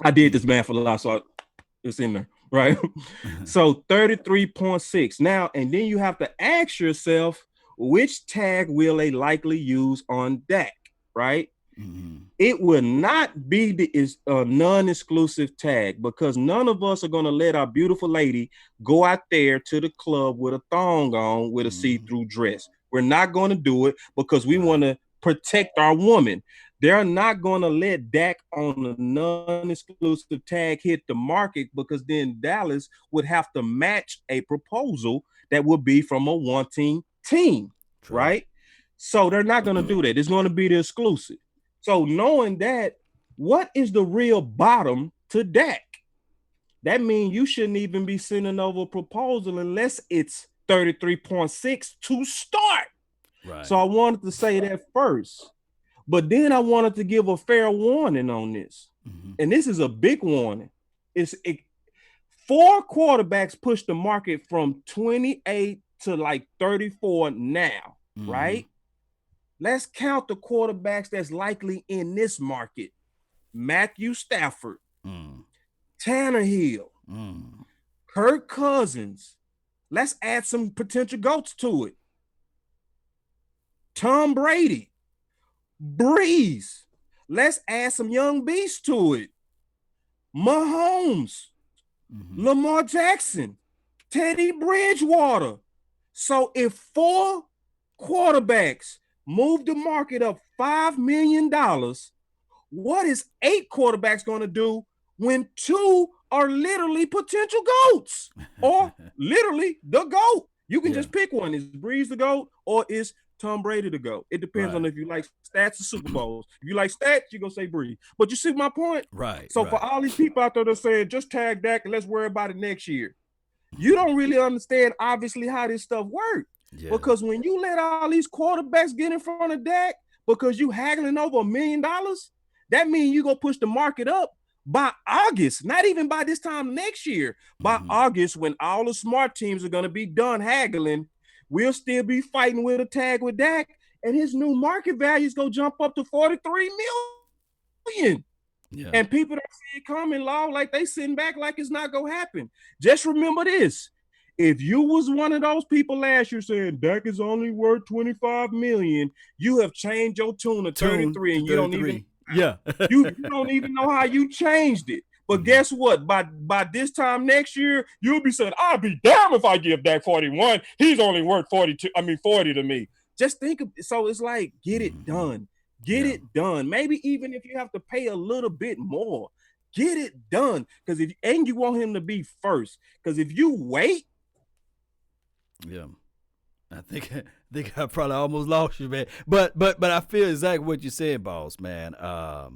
I did this math a lot, so it's in there, right? So 33.6. Now, and then you have to ask yourself, which tag will they likely use on Dak, right? It will not be the non-exclusive tag, because none of us are going to let our beautiful lady go out there to the club with a thong on with a see-through dress. We're not going to do it because we want to protect our woman. They're not going to let Dak on a non-exclusive tag hit the market, because then Dallas would have to match a proposal that would be from a wanting team, right? So they're not going to do that. It's going to be the exclusive. So knowing that, what is the real bottom to Dak? That means you shouldn't even be sending over a proposal unless it's 33.6 to start. Right. So I wanted to say that first. But then I wanted to give a fair warning on this. And this is a big warning. 4 quarterbacks push the market from 28 to like 34 now, right? Let's count the quarterbacks that's likely in this market. Matthew Stafford, Tannehill, Kirk Cousins. Let's add some potential goats to it. Tom Brady, Breeze. Let's add some young beasts to it. Mahomes, Lamar Jackson, Teddy Bridgewater. So if 4 quarterbacks move the market up $5 million, what is 8 quarterbacks going to do when 2 are literally potential GOATs or literally the GOAT. You can just pick one. Is Breeze the GOAT or is Tom Brady the GOAT? It depends on if you like stats or Super Bowls. If you like stats, you're going to say Breeze. But you see my point? Right. So for all these people out there that saying, just tag Dak and let's worry about it next year, you don't really understand, obviously, how this stuff works. Yeah. Because when you let all these quarterbacks get in front of Dak because you haggling over $1 million, that means you're going to push the market up by August, not even by this time next year. By August, when all the smart teams are going to be done haggling, we'll still be fighting with a tag with Dak, and his new market value is going to jump up to $43 million. Yeah. And people don't see it coming, like they sitting back like it's not going to happen. Just remember this. If you was one of those people last year saying Dak is only worth $25 million, you have changed your tune to 33 and you don't even you don't even know how you changed it. But guess what? By this time next year, you'll be saying, I'll be damned if I give Dak 41. He's only worth 40 to me. Just think of it. So it's like, get it done. Get it done. Maybe even if you have to pay a little bit more, get it done. Because you want him to be first. Because if you wait, I think I probably almost lost you, man. But I feel exactly what you said, boss, man. A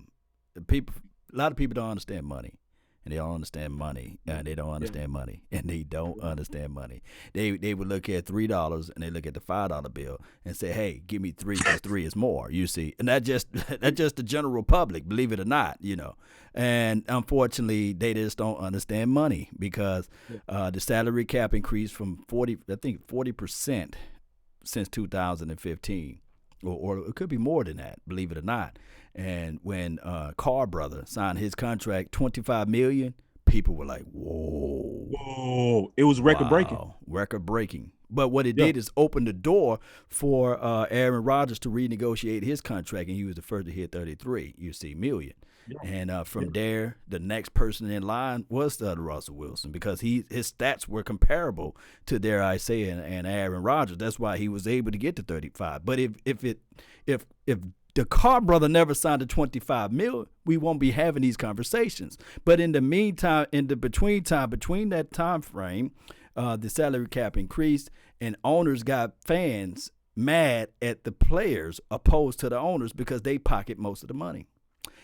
lot of people don't understand money. And they don't understand money, and they don't understand money, and they don't understand money. They would look at $3 and they look at the $5 bill and say, "Hey, give me 3 because 3 is more." You see, and that's just the general public, believe it or not, And unfortunately, they just don't understand money because the salary cap increased from 40% since 2015, or it could be more than that, believe it or not. And when Carr brother signed his contract, $25 million, people were like, "Whoa!" It was record breaking. But what it did is open the door for Aaron Rodgers to renegotiate his contract, and he was the first to hit 33 million. Yeah. And from there, the next person in line was Russell Wilson because his stats were comparable to, dare I say, and Aaron Rodgers. That's why he was able to get to 35. But if the Carr brother never signed a $25 million, we won't be having these conversations. But in the meantime, between that time frame, the salary cap increased, and owners got fans mad at the players opposed to the owners because they pocket most of the money.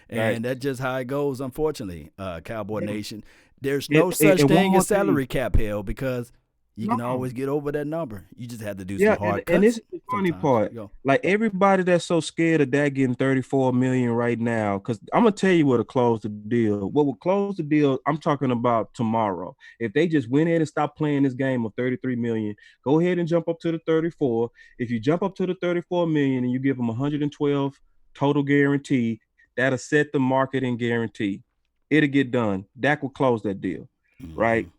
And that's just how it goes, unfortunately, Cowboy Nation. There's no such thing as salary cap hell because you can always get over that number. You just have to do some hard cuts. And this is the funny part. Like everybody that's so scared of that getting $34 million right now, because I'm gonna tell you what'll close the deal. What will close the deal? I'm talking about tomorrow. If they just went in and stopped playing this game of $33 million, go ahead and jump up to the 34. If you jump up to the $34 million and you give them 112 total guarantee, that'll set the market and guarantee. It'll get done. Dak will close that deal, right?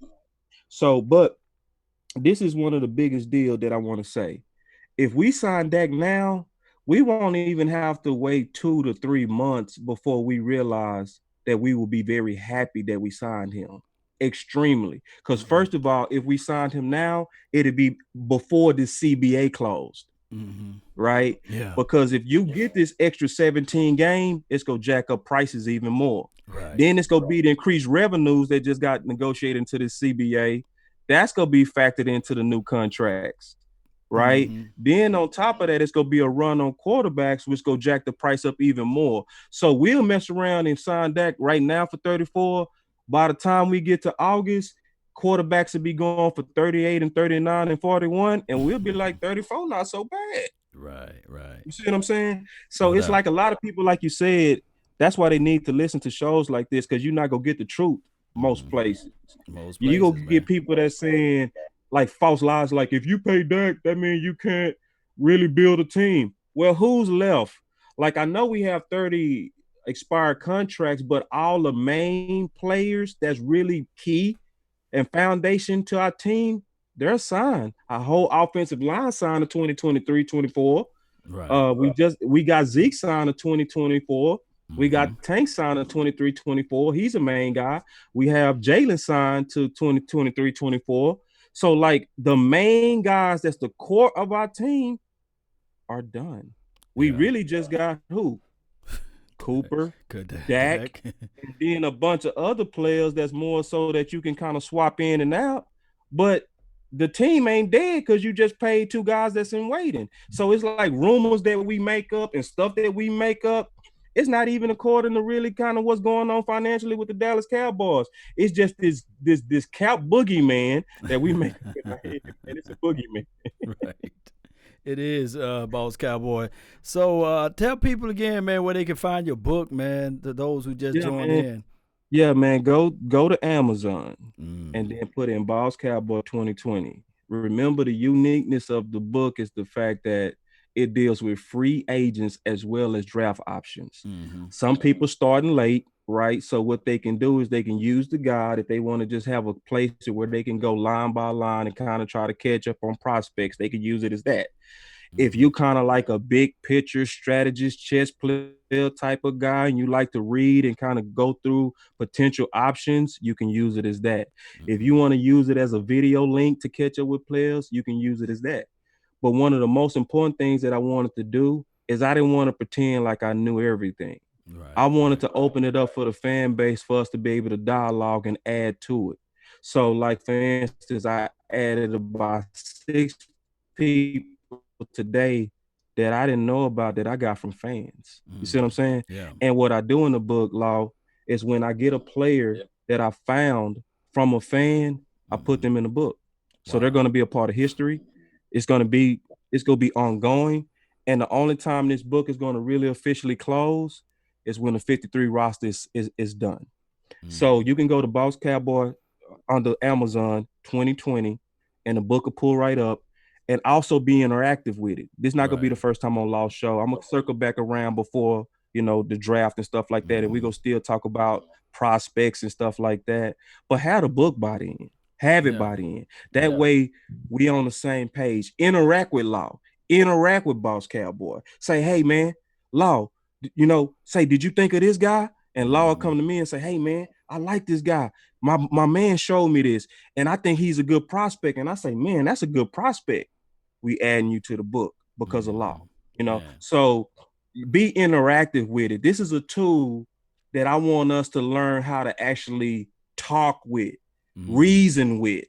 So, but this is one of the biggest deals that I want to say. If we sign Dak now, we won't even have to wait 2 to 3 months before we realize that we will be very happy that we signed him. Extremely. Because first of all, if we signed him now, it'd be before the CBA closed. Right? Yeah. Because if you get this extra 17 game, it's going to jack up prices even more. Right. Then it's going to be the increased revenues that just got negotiated into the CBA. That's going to be factored into the new contracts, right? Then on top of that, it's going to be a run on quarterbacks, which going to jack the price up even more. So we'll mess around and sign Dak right now for 34. By the time we get to August, quarterbacks will be going for 38 and 39 and 41, and we'll be like 34, not so bad. Right. You see what I'm saying? So it's like a lot of people, like you said, that's why they need to listen to shows like this, because you're not going to get the truth. Most places. You gonna get people that saying like false lies, like if you pay Dak, that means you can't really build a team. Well, who's left? Like I know we have 30 expired contracts, but all the main players that's really key and foundation to our team, they're signed. Our whole offensive line signed to 2023-24. Right. We got Zeke signed to 2024. We got Tank signed to 23-24. He's a main guy. We have Jalen signed to 2023-24. So, like, the main guys that's the core of our team are done. We really just got who? Cooper, Dak, Dak. and then a bunch of other players that's more so that you can kind of swap in and out. But the team ain't dead because you just paid two guys that's in waiting. So it's like rumors that we make up and stuff that we make up. It's not even according to really kind of what's going on financially with the Dallas Cowboys. It's just this cow boogeyman that we make up in our head, and it's a boogeyman. Right. It is, Boss Cowboy. So tell people again, man, where they can find your book, man, to those who just joined in. Yeah, man, go to Amazon Mm. and then put in Boss Cowboy 2020. Remember, the uniqueness of the book is the fact that it deals with free agents as well as draft options. Mm-hmm. Some people starting late, right? So what they can do is they can use the guide if they want to just have a place where they can go line by line and kind of try to catch up on prospects. They can use it as that. If you kind of like a big picture strategist, chess player type of guy, and you like to read and kind of go through potential options, you can use it as that. If you want to use it as a video link to catch up with players, you can use it as that. But one of the most important things that I wanted to do is I didn't want to pretend like I knew everything. Right. I wanted to open it up for the fan base for us to be able to dialogue and add to it. So, like, for instance, I added about 6 people today that I didn't know about that I got from fans. You see what I'm saying? Yeah. And what I do in the book, Law, is when I get a player that I found from a fan, I put them in the book. So they're going to be a part of history. It's going to be ongoing. And the only time this book is going to really officially close is when the 53 roster is done. So you can go to Boss Cowboy under Amazon 2020 and the book will pull right up. And also be interactive with it. This is not gonna be the first time on Law's show. I'm gonna circle back around before the draft and stuff like that, and we're gonna still talk about prospects and stuff like that. But have the book by then, have it by then. That way we on the same page. Interact with Law, interact with Boss Cowboy. Say, hey man, Law, say, did you think of this guy? And Law will come to me and say, hey man, I like this guy. My man showed me this, and I think he's a good prospect. And I say, man, that's a good prospect. We adding you to the book because of Law, So be interactive with it. This is a tool that I want us to learn how to actually talk with, reason with,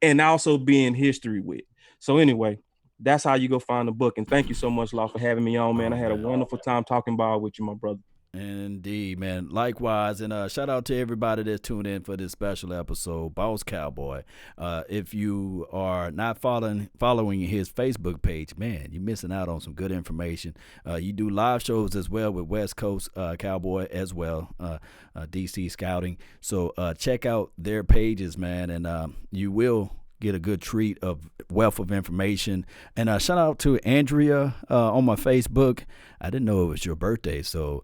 and also be in history with. So anyway, that's how you go find the book. And thank you so much, Law, for having me on, man. I had a wonderful time talking ball with you, my brother. Indeed, man. Likewise, and shout out to everybody that's tuned in for this special episode, Boss Cowboy. If you are not following his Facebook page, man, you're missing out on some good information. You do live shows as well with West Coast Cowboy as well, DC Scouting. So check out their pages, man, and you will get a good treat of wealth of information. And shout out to Andrea on my Facebook. I didn't know it was your birthday, so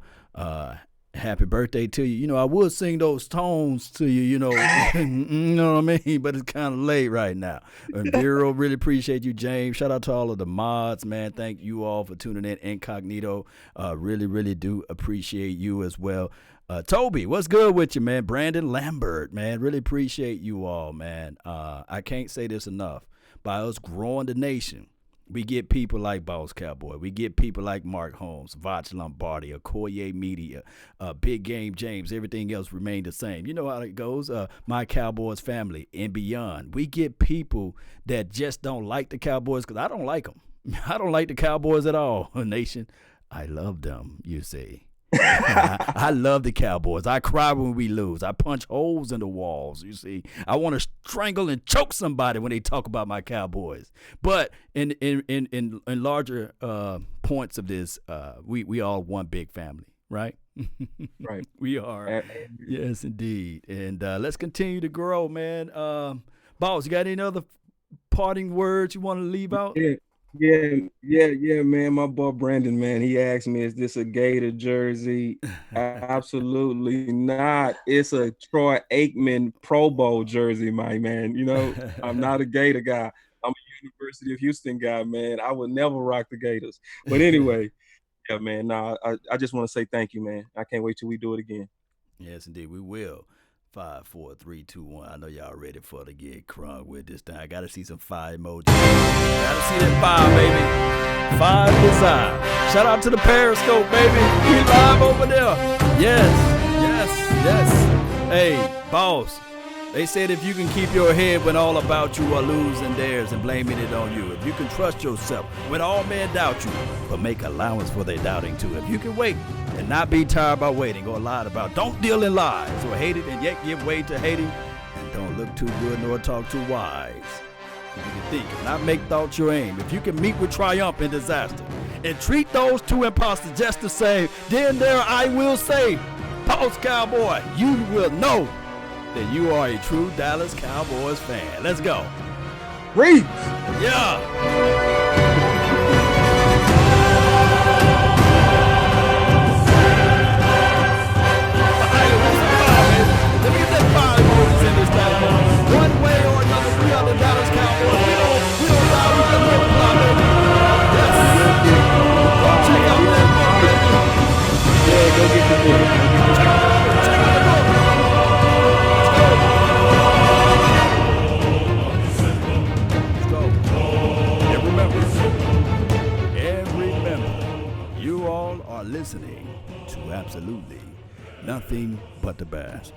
happy birthday to you. I would sing those tones to you, you know what I mean? But it's kind of late right now. And Vero, really appreciate you, James. Shout out to all of the mods, man. Thank you all for tuning in. Incognito, really, really do appreciate you as well. Toby, what's good with you, man? Brandon Lambert, man. Really appreciate you all, man. I can't say this enough. By us growing the nation, we get people like Boss Cowboy. We get people like Mark Holmes, Vach Lombardi, Okoye Media, Big Game James. Everything else remained the same. You know how it goes. My Cowboys family and beyond. We get people that just don't like the Cowboys because I don't like them. I don't like the Cowboys at all. Nation, I love them, you see. I love the Cowboys. I cry when we lose. I punch holes in the walls, you see. I want to strangle and choke somebody when they talk about my Cowboys. But in larger points of this, we all one big family, right? Right. We are. Yes, indeed. And let's continue to grow, man. Boss, you got any other parting words you want to leave out? Yeah, man. My boy Brandon, man, he asked me, is this a Gator jersey? Absolutely not. It's a Troy Aikman Pro Bowl jersey, my man. I'm not a Gator guy. I'm a University of Houston guy, man. I would never rock the Gators. But anyway, yeah, man. I just want to say thank you, man. I can't wait till we do it again. Yes, indeed. We will. 5, 4, 3, 2, 1. I know y'all ready for to get crunk with this thing. I gotta see some fire emojis. Gotta see that fire, baby. Fire design. Shout out to the Periscope, baby. We live over there. Yes. Hey, boss. They said if you can keep your head when all about you are losing theirs and blaming it on you, if you can trust yourself when all men doubt you, but make allowance for their doubting too, if you can wait and not be tired by waiting or lied about, don't deal in lies or hate it and yet give way to hating, and don't look too good nor talk too wise. If you can think and not make thoughts your aim, if you can meet with triumph and disaster and treat those two imposters just the same, then there I will say, Pulse Cowboy, you will know that you are a true Dallas Cowboys fan. Let's go. Reeves. Yeah. Let me get that fire emojis in this thing. One way or another, we are the Dallas Cowboys. We don't lie, we just multiply, baby. Yes. Go check out that book, baby. Yeah, go get the book. Check out the book. Let's go. And remember, you all are listening to absolutely nothing but the best.